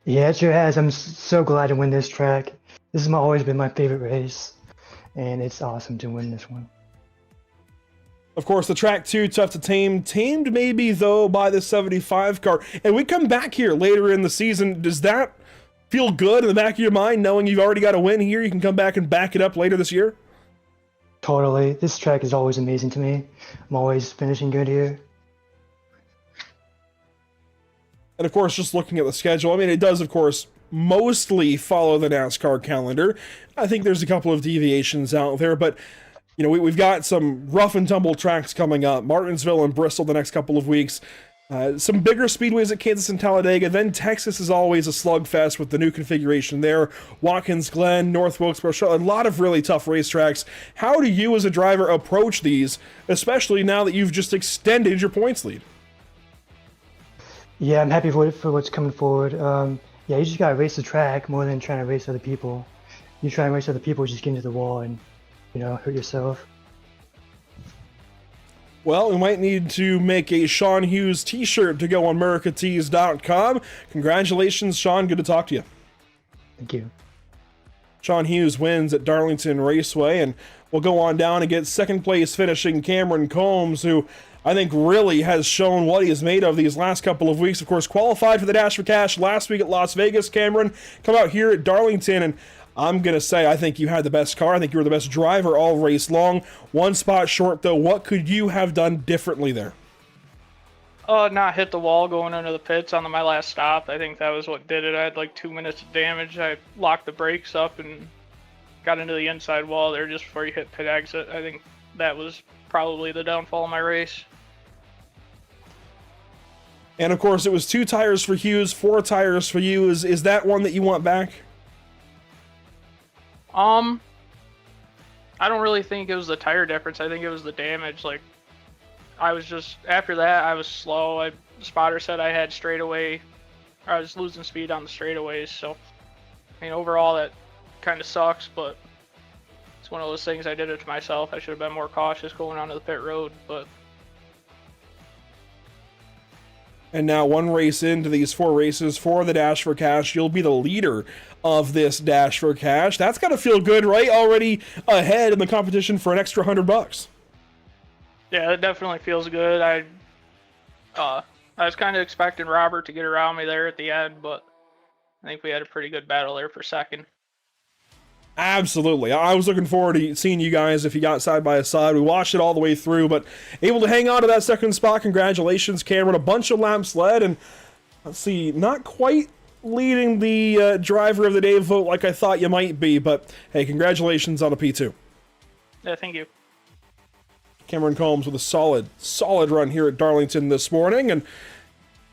Yeah, it sure has. I'm so glad to win this track. This has always been my favorite race, and it's awesome to win this one. Of course, the track 2, tough to tame. Tamed maybe, though, by the 75 car. And we come back here later in the season. Does that feel good in the back of your mind, knowing you've already got a win here? You can come back and back it up later this year? Totally. This track is always amazing to me. I'm always finishing good here. And of course, just looking at the schedule, I mean, it does, of course, mostly follow the NASCAR calendar. I think there's a couple of deviations out there, but, you know, we've got some rough and tumble tracks coming up. Martinsville and Bristol the next couple of weeks. Some bigger speedways at Kansas and Talladega. Then Texas is always a slugfest with the new configuration there. Watkins Glen, North Wilkesboro, Charlotte, a lot of really tough racetracks. How do you as a driver approach these, especially now that you've just extended your points lead? Yeah, I'm happy for what's coming forward. Yeah, you just gotta race the track more than trying to race other people. You try and race other people, just get into the wall and, you know, hurt yourself. Well, we might need to make a Sean Hughes t-shirt to go on Mercatees.com. Congratulations, Sean. Good to talk to you. Thank you. Sean Hughes wins at Darlington Raceway, and we'll go on down and get second place finishing Cameron Combs, who I think really has shown what he is made of these last couple of weeks. Of course, qualified for the Dash for Cash last week at Las Vegas. Cameron, come out here at Darlington, and I'm going to say I think you had the best car. I think you were the best driver all race long. 1 spot short, though. What could you have done differently there? Not hit the wall going into the pits on my last stop. I think that was what did it. I had like 2 minutes of damage. I locked the brakes up and got into the inside wall there just before you hit pit exit. I think that was probably the downfall of my race. And of course, it was 2 tires for Hughes, 4 tires for you. Is that one that you want back? I don't really think it was the tire difference. I think it was the damage. Like, I was just, after that, I was slow. The spotter said I had straightaway, or I was losing speed on the straightaways. So, I mean, overall, that kind of sucks, but it's one of those things. I did it to myself. I should have been more cautious going onto the pit road, but. And now one race into these 4 races for the Dash for Cash, you'll be the leader of this Dash for Cash. That's got to feel good, right? Already ahead in the competition for an extra $100. Yeah, it definitely feels good. I was kind of expecting Robert to get around me there at the end, but I think we had a pretty good battle there for second. Absolutely. I was looking forward to seeing you guys if you got side by side. We watched it all the way through, but able to hang on to that second spot. Congratulations, Cameron. A bunch of laps led, and let's see, not quite leading the driver of the day vote like I thought you might be, but hey, congratulations on a P2. Yeah, thank you. Cameron Combs with a solid run here at Darlington this morning, and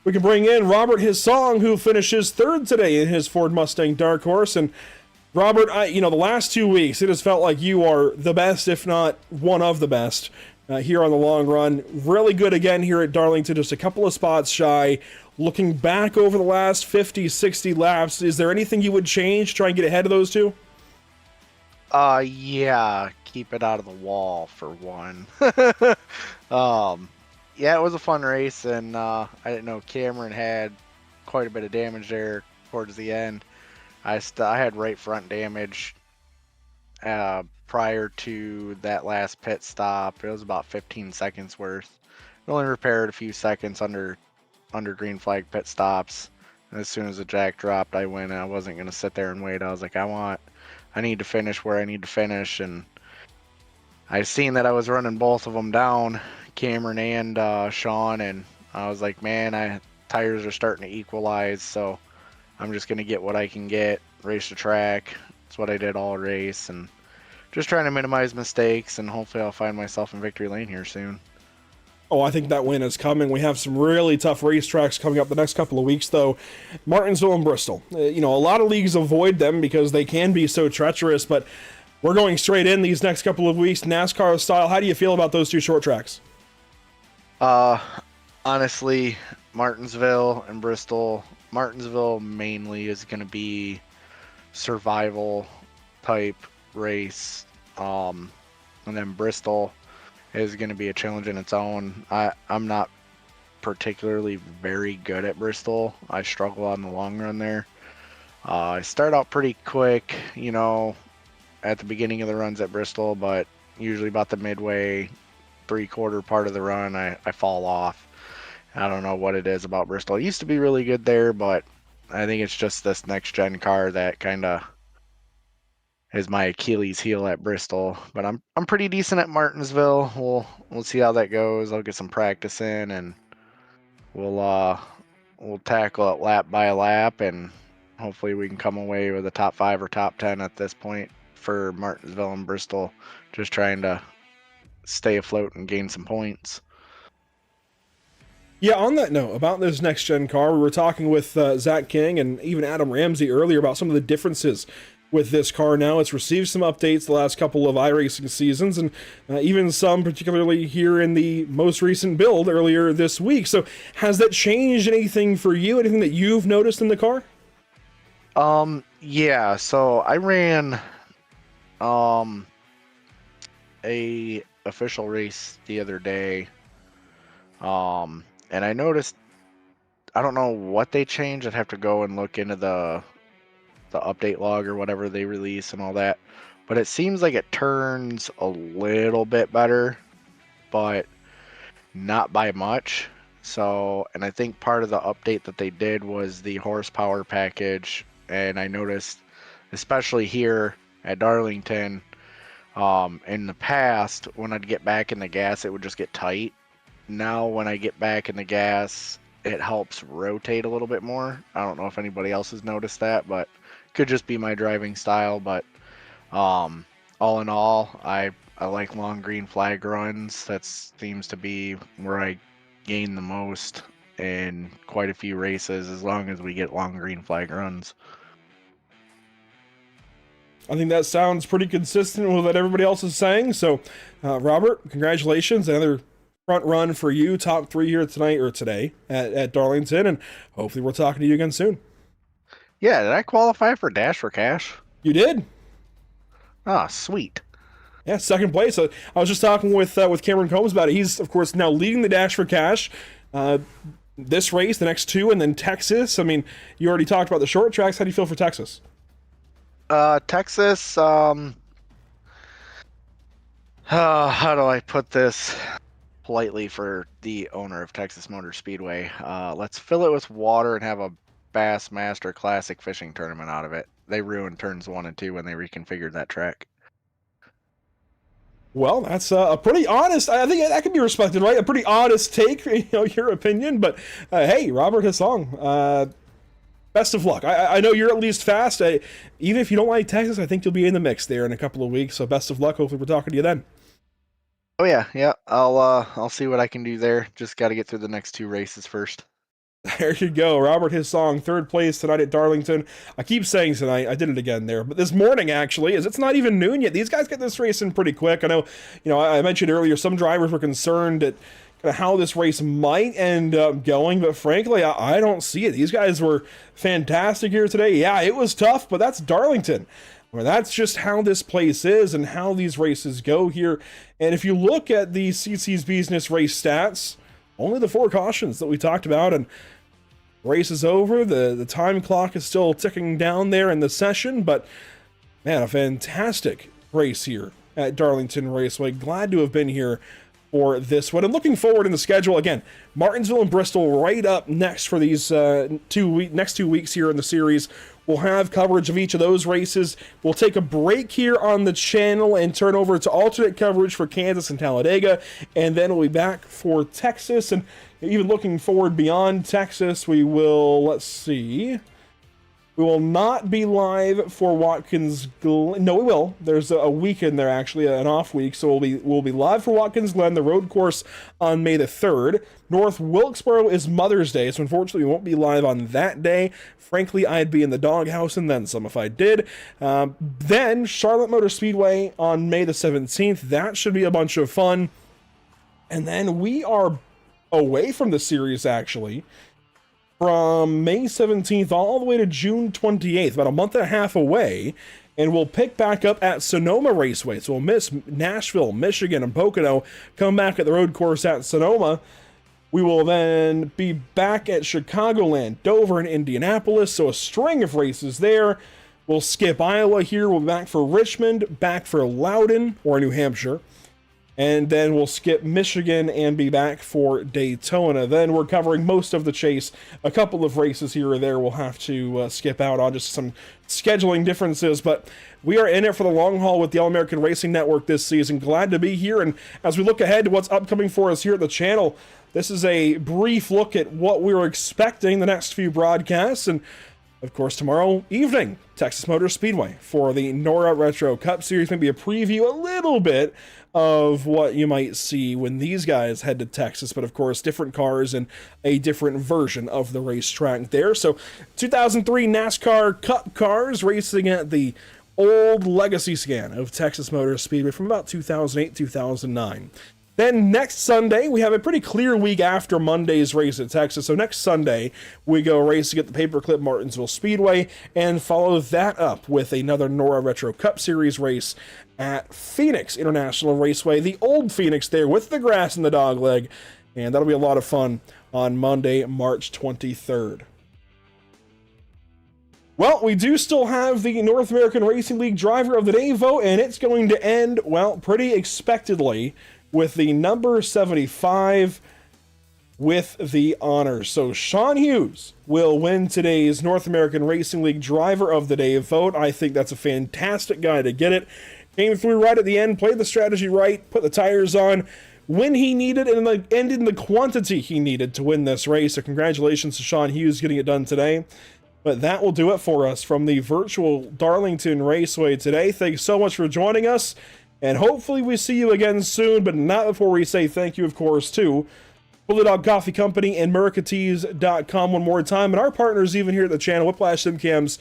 we can bring in Robert Hissong, who finishes 3rd today in his Ford Mustang Dark Horse. And Robert, the last 2 weeks, it has felt like you are the best, if not one of the best, here on the long run. Really good again here at Darlington, just a couple of spots shy. Looking back over the last 50, 60 laps, is there anything you would change, try and get ahead of those two? Yeah, keep it out of the wall for one. Yeah, it was a fun race, and I didn't know Cameron had quite a bit of damage there towards the end. I had right front damage prior to that last pit stop. It was about 15 seconds worth. It only repaired a few seconds under green flag pit stops. And as soon as the jack dropped, I went. I wasn't going to sit there and wait. I was like, I need to finish where I need to finish. And I seen that I was running both of them down, Cameron and Sean, and I was like, man, tires are starting to equalize, so I'm just going to get what I can get, race the track. That's what I did all race, and just trying to minimize mistakes, and hopefully I'll find myself in victory lane here soon. Oh, I think that win is coming. We have some really tough racetracks coming up the next couple of weeks, though. Martinsville and Bristol. A lot of leagues avoid them because they can be so treacherous, but we're going straight in these next couple of weeks, NASCAR style. How do you feel about those 2 short tracks? Honestly, Martinsville and Bristol. Martinsville mainly is going to be survival type race, and then Bristol is going to be a challenge in its own. I'm not particularly very good at Bristol. I struggle on the long run there. I start out pretty quick, at the beginning of the runs at Bristol, but usually about the midway, 3/4 part of the run, I fall off. I don't know what it is about Bristol. I used to be really good there, but I think it's just this next gen car that kind of is my Achilles heel at Bristol. But I'm pretty decent at Martinsville. We'll see how that goes. I'll get some practice in, and we'll tackle it lap by lap, and hopefully we can come away with a top 5 or top 10 at this point for Martinsville and Bristol. Just trying to stay afloat and gain some points. Yeah, on that note, about this next-gen car, we were talking with Zach King and even Adam Ramsey earlier about some of the differences with this car now. It's received some updates the last couple of iRacing seasons, and even some particularly here in the most recent build earlier this week. So has that changed anything for you? Anything that you've noticed in the car? Yeah, so I ran a official race the other day, and I noticed, I don't know what they changed. I'd have to go and look into the update log or whatever they release and all that, but it seems like it turns a little bit better, but not by much. So, and I think part of the update that they did was the horsepower package, and I noticed, especially here at Darlington, in the past, when I'd get back in the gas, it would just get tight. Now when I get back in the gas, it helps rotate a little bit more. I don't know if anybody else has noticed that, but it could just be my driving style. But all in all, I like long green flag runs. That seems to be where I gain the most in quite a few races, as long as we get long green flag runs. I think that sounds pretty consistent with what everybody else is saying. So, Robert, congratulations. Another front run for you. Top 3 here tonight or today at Darlington. And hopefully we're talking to you again soon. Yeah, did I qualify for Dash for Cash? You did. Ah, sweet. Yeah, second place. I was just talking with Cameron Combs about it. He's, of course, now leading the Dash for Cash. this race, the next two, and then Texas. I mean, you already talked about the short tracks. How do you feel for Texas? Texas, how do I put this politely for the owner of Texas Motor Speedway? Let's fill it with water and have a Bassmaster Classic fishing tournament out of it. They ruined turns 1 and 2 when they reconfigured that track. Well, that's a pretty honest, I think that can be respected, right? A pretty honest take, your opinion, but hey, Robert Hissong, best of luck. I know you're at least fast. Even if you don't like Texas, I think you'll be in the mix there in a couple of weeks, so best of luck. Hopefully we're talking to you then. Oh yeah. I'll see what I can do there. Just got to get through the next 2 races first. There you go. Robert Hissong, 3rd place tonight at Darlington. I keep saying tonight, I did it again there, but this morning actually, as it's not even noon yet. These guys get this race in pretty quick. I know, I mentioned earlier some drivers were concerned at kind of how this race might end up going, but frankly, I don't see it. These guys were fantastic here today. Yeah, it was tough, but that's Darlington. Well, that's just how this place is and how these races go here. And if you look at the CC's Business race stats, only the 4 cautions that we talked about, and race is over. The time clock is still ticking down there in the session, but man, a fantastic race here at Darlington Raceway. Glad to have been here for this one. And looking forward in the schedule, again, Martinsville and Bristol right up next for these next 2 weeks here in the series. We'll have coverage of each of those races. We'll take a break here on the channel and turn over to alternate coverage for Kansas and Talladega, and then we'll be back for Texas. And even looking forward beyond Texas, we will, let's see, we will not be live for Watkins Glen. No, we will. There's a weekend there, actually, an off week, so we'll be live for Watkins Glen, the road course, on May the 3rd. North Wilkesboro is Mother's Day, so unfortunately we won't be live on that day. Frankly, I'd be in the doghouse and then some if I did. Then Charlotte Motor Speedway on May the 17th. That should be a bunch of fun. And then we are away from the series, actually, from May 17th all the way to June 28th, about a month and a half away, and we'll pick back up at Sonoma Raceway. So we'll miss Nashville, Michigan, and Pocono, come back at the road course at Sonoma. We will then be back at Chicagoland, Dover, and Indianapolis, so a string of races there. We'll skip Iowa here, we'll be back for Richmond, back for Loudon, or New Hampshire, and then we'll skip Michigan and be back for Daytona. Then we're covering most of the chase. A couple of races here or there we'll have to skip out on, just some scheduling differences, but we are in it for the long haul with the All-American Racing Network this season. Glad to be here, and as we look ahead to what's upcoming for us here at the channel, this is a brief look at what we were expecting the next few broadcasts, and of course tomorrow evening, Texas Motor Speedway for the NORA Retro Cup Series. Maybe a preview a little bit of what you might see when these guys head to Texas, but of course different cars and a different version of the racetrack there. So 2003 NASCAR Cup cars racing at the old legacy scan of Texas Motor Speedway from about 2008-2009. Then next Sunday, we have a pretty clear week after Monday's race at Texas. So next Sunday, we go racing at the Paperclip Martinsville Speedway and follow that up with another NORA Retro Cup Series race at Phoenix International Raceway, the old Phoenix there with the grass and the dogleg. And that'll be a lot of fun on Monday, March 23rd. Well, we do still have the North American Racing League Driver of the Day vote, and it's going to end, well, pretty expectedly with the number 75 with the honors. So Sean Hughes will win today's North American Racing League Driver of the Day vote. I think that's a fantastic guy to get it. Came through right at the end, played the strategy right, put the tires on when he needed and in the quantity he needed to win this race. So congratulations to Sean Hughes getting it done today. But that will do it for us from the virtual Darlington Raceway today. Thanks so much for joining us. And hopefully we see you again soon, but not before we say thank you, of course, to Bullet Dog Coffee Company and Murkatees.com one more time. And our partners even here at the channel, Whiplash Simcams,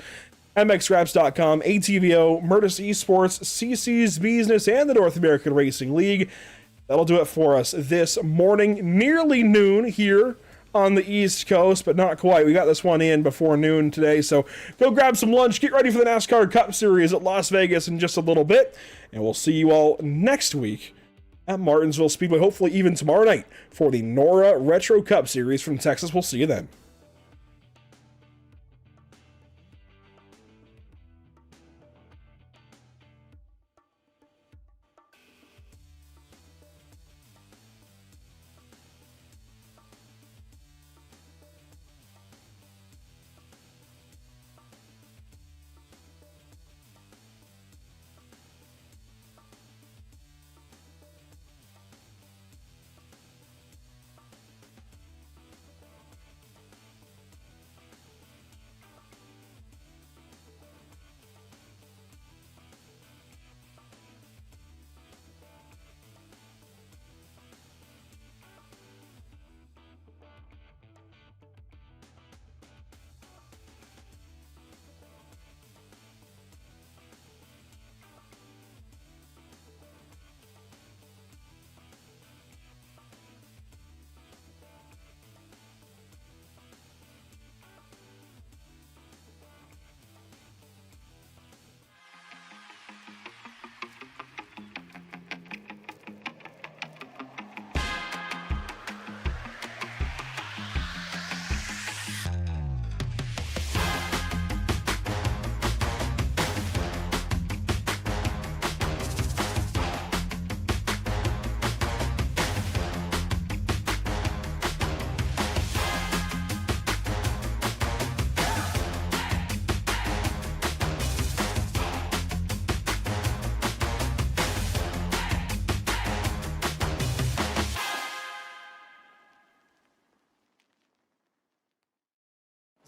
MXGraps.com, ATVO, Murtis Esports, CC's Business, and the North American Racing League. That'll do it for us this morning, nearly noon here on the East Coast, but not quite. We got this one in before noon today, so go grab some lunch, get ready for the NASCAR Cup Series at Las Vegas in just a little bit, and we'll see you all next week at Martinsville Speedway, hopefully even tomorrow night for the NORA Retro Cup Series from Texas. We'll see you then.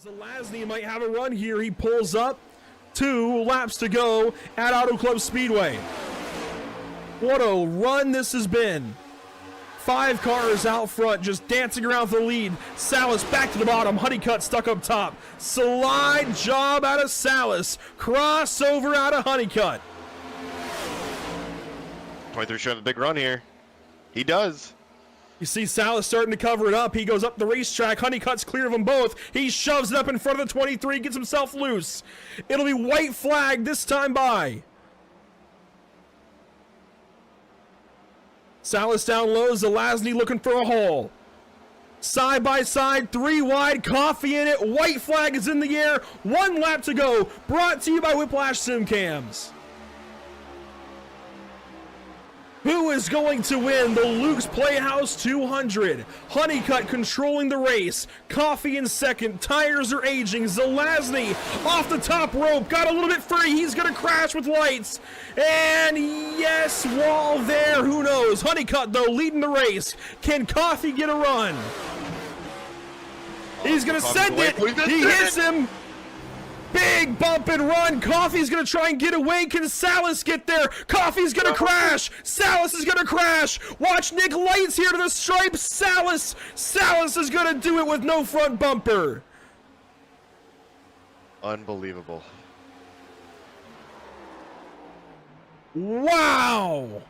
Zelazny might have a run here. He pulls up. 2 laps to go at Auto Club Speedway. What a run this has been. 5 cars out front just dancing around for the lead. Salas back to the bottom. Honeycutt stuck up top. Slide job out of Salas. Crossover out of Honeycutt. 23 should have a big run here. He does. You see Salas starting to cover it up. He goes up the racetrack. Honeycutt's clear of them both. He shoves it up in front of the 23, gets himself loose. It'll be white flag this time by. Salas down low. Zelazny looking for a hole. Side by side, 3 wide, coffee in it. White flag is in the air. 1 lap to go. Brought to you by Whiplash Sim Cams. Who is going to win the Luke's Playhouse 200? Honeycutt controlling the race. Coffee in second. Tires are aging. Zelazny off the top rope. Got a little bit free. He's going to crash with lights. And yes, wall there. Who knows? Honeycutt, though, leading the race. Can Coffee get a run? He's going to send it. He hits him. Big bump and run. Coffee's going to try and get away. Can Salas get there? Coffee's going to crash. Salas is going to crash. Watch Nick Lights here to the stripe. Salas is going to do it with no front bumper. Unbelievable. Wow.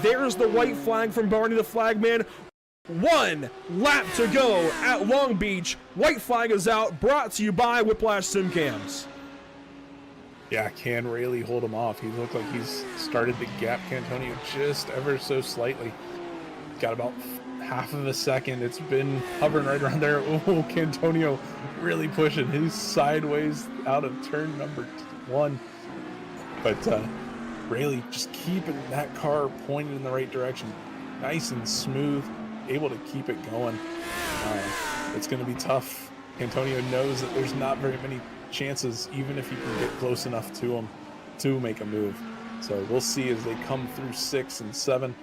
There's the white flag from Barney the Flagman. 1 lap to go at Long Beach. White flag is out, brought to you by Whiplash Sim Cams. Yeah, can really hold him off. He looked like he's started to gap Cantonio just ever so slightly. got about half of a second. It's been hovering right around there. Oh, Cantonio really pushing. He's sideways out of turn number 1. But Rayleigh just keeping that car pointed in the right direction. Nice and smooth, able to keep it going. It's going to be tough. Antonio knows that there's not very many chances, even if you can get close enough to him to make a move. So we'll see as they come through 6 and 7,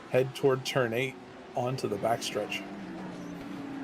head toward turn 8 onto the backstretch.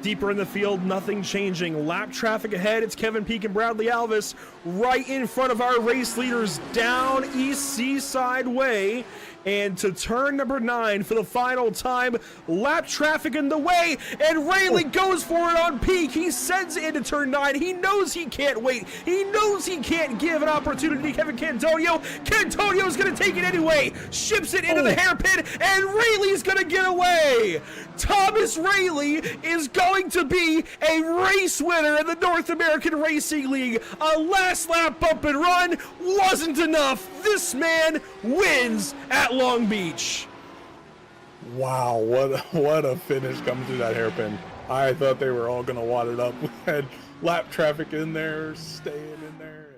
Deeper in the field, nothing changing. Lap traffic ahead. It's Kevin Peak and Bradley Alvis right in front of our race leaders down East Seaside Way. And to turn number 9 for the final time. Lap traffic in the way, and Rayleigh goes for it on Peak. He sends it into turn 9. He knows he can't wait. He knows he can't give an opportunity to Kevin Cantonio. Cantonio's going to take it anyway. Ships it into the hairpin, and Rayleigh's going to get away. Thomas Rayleigh is going to be a race winner in the North American Racing League. A last lap bump and run wasn't enough. This man wins at Long Beach. Wow, what a finish coming through that hairpin. I thought they were all going to wad it up. We had lap traffic in there, staying in there.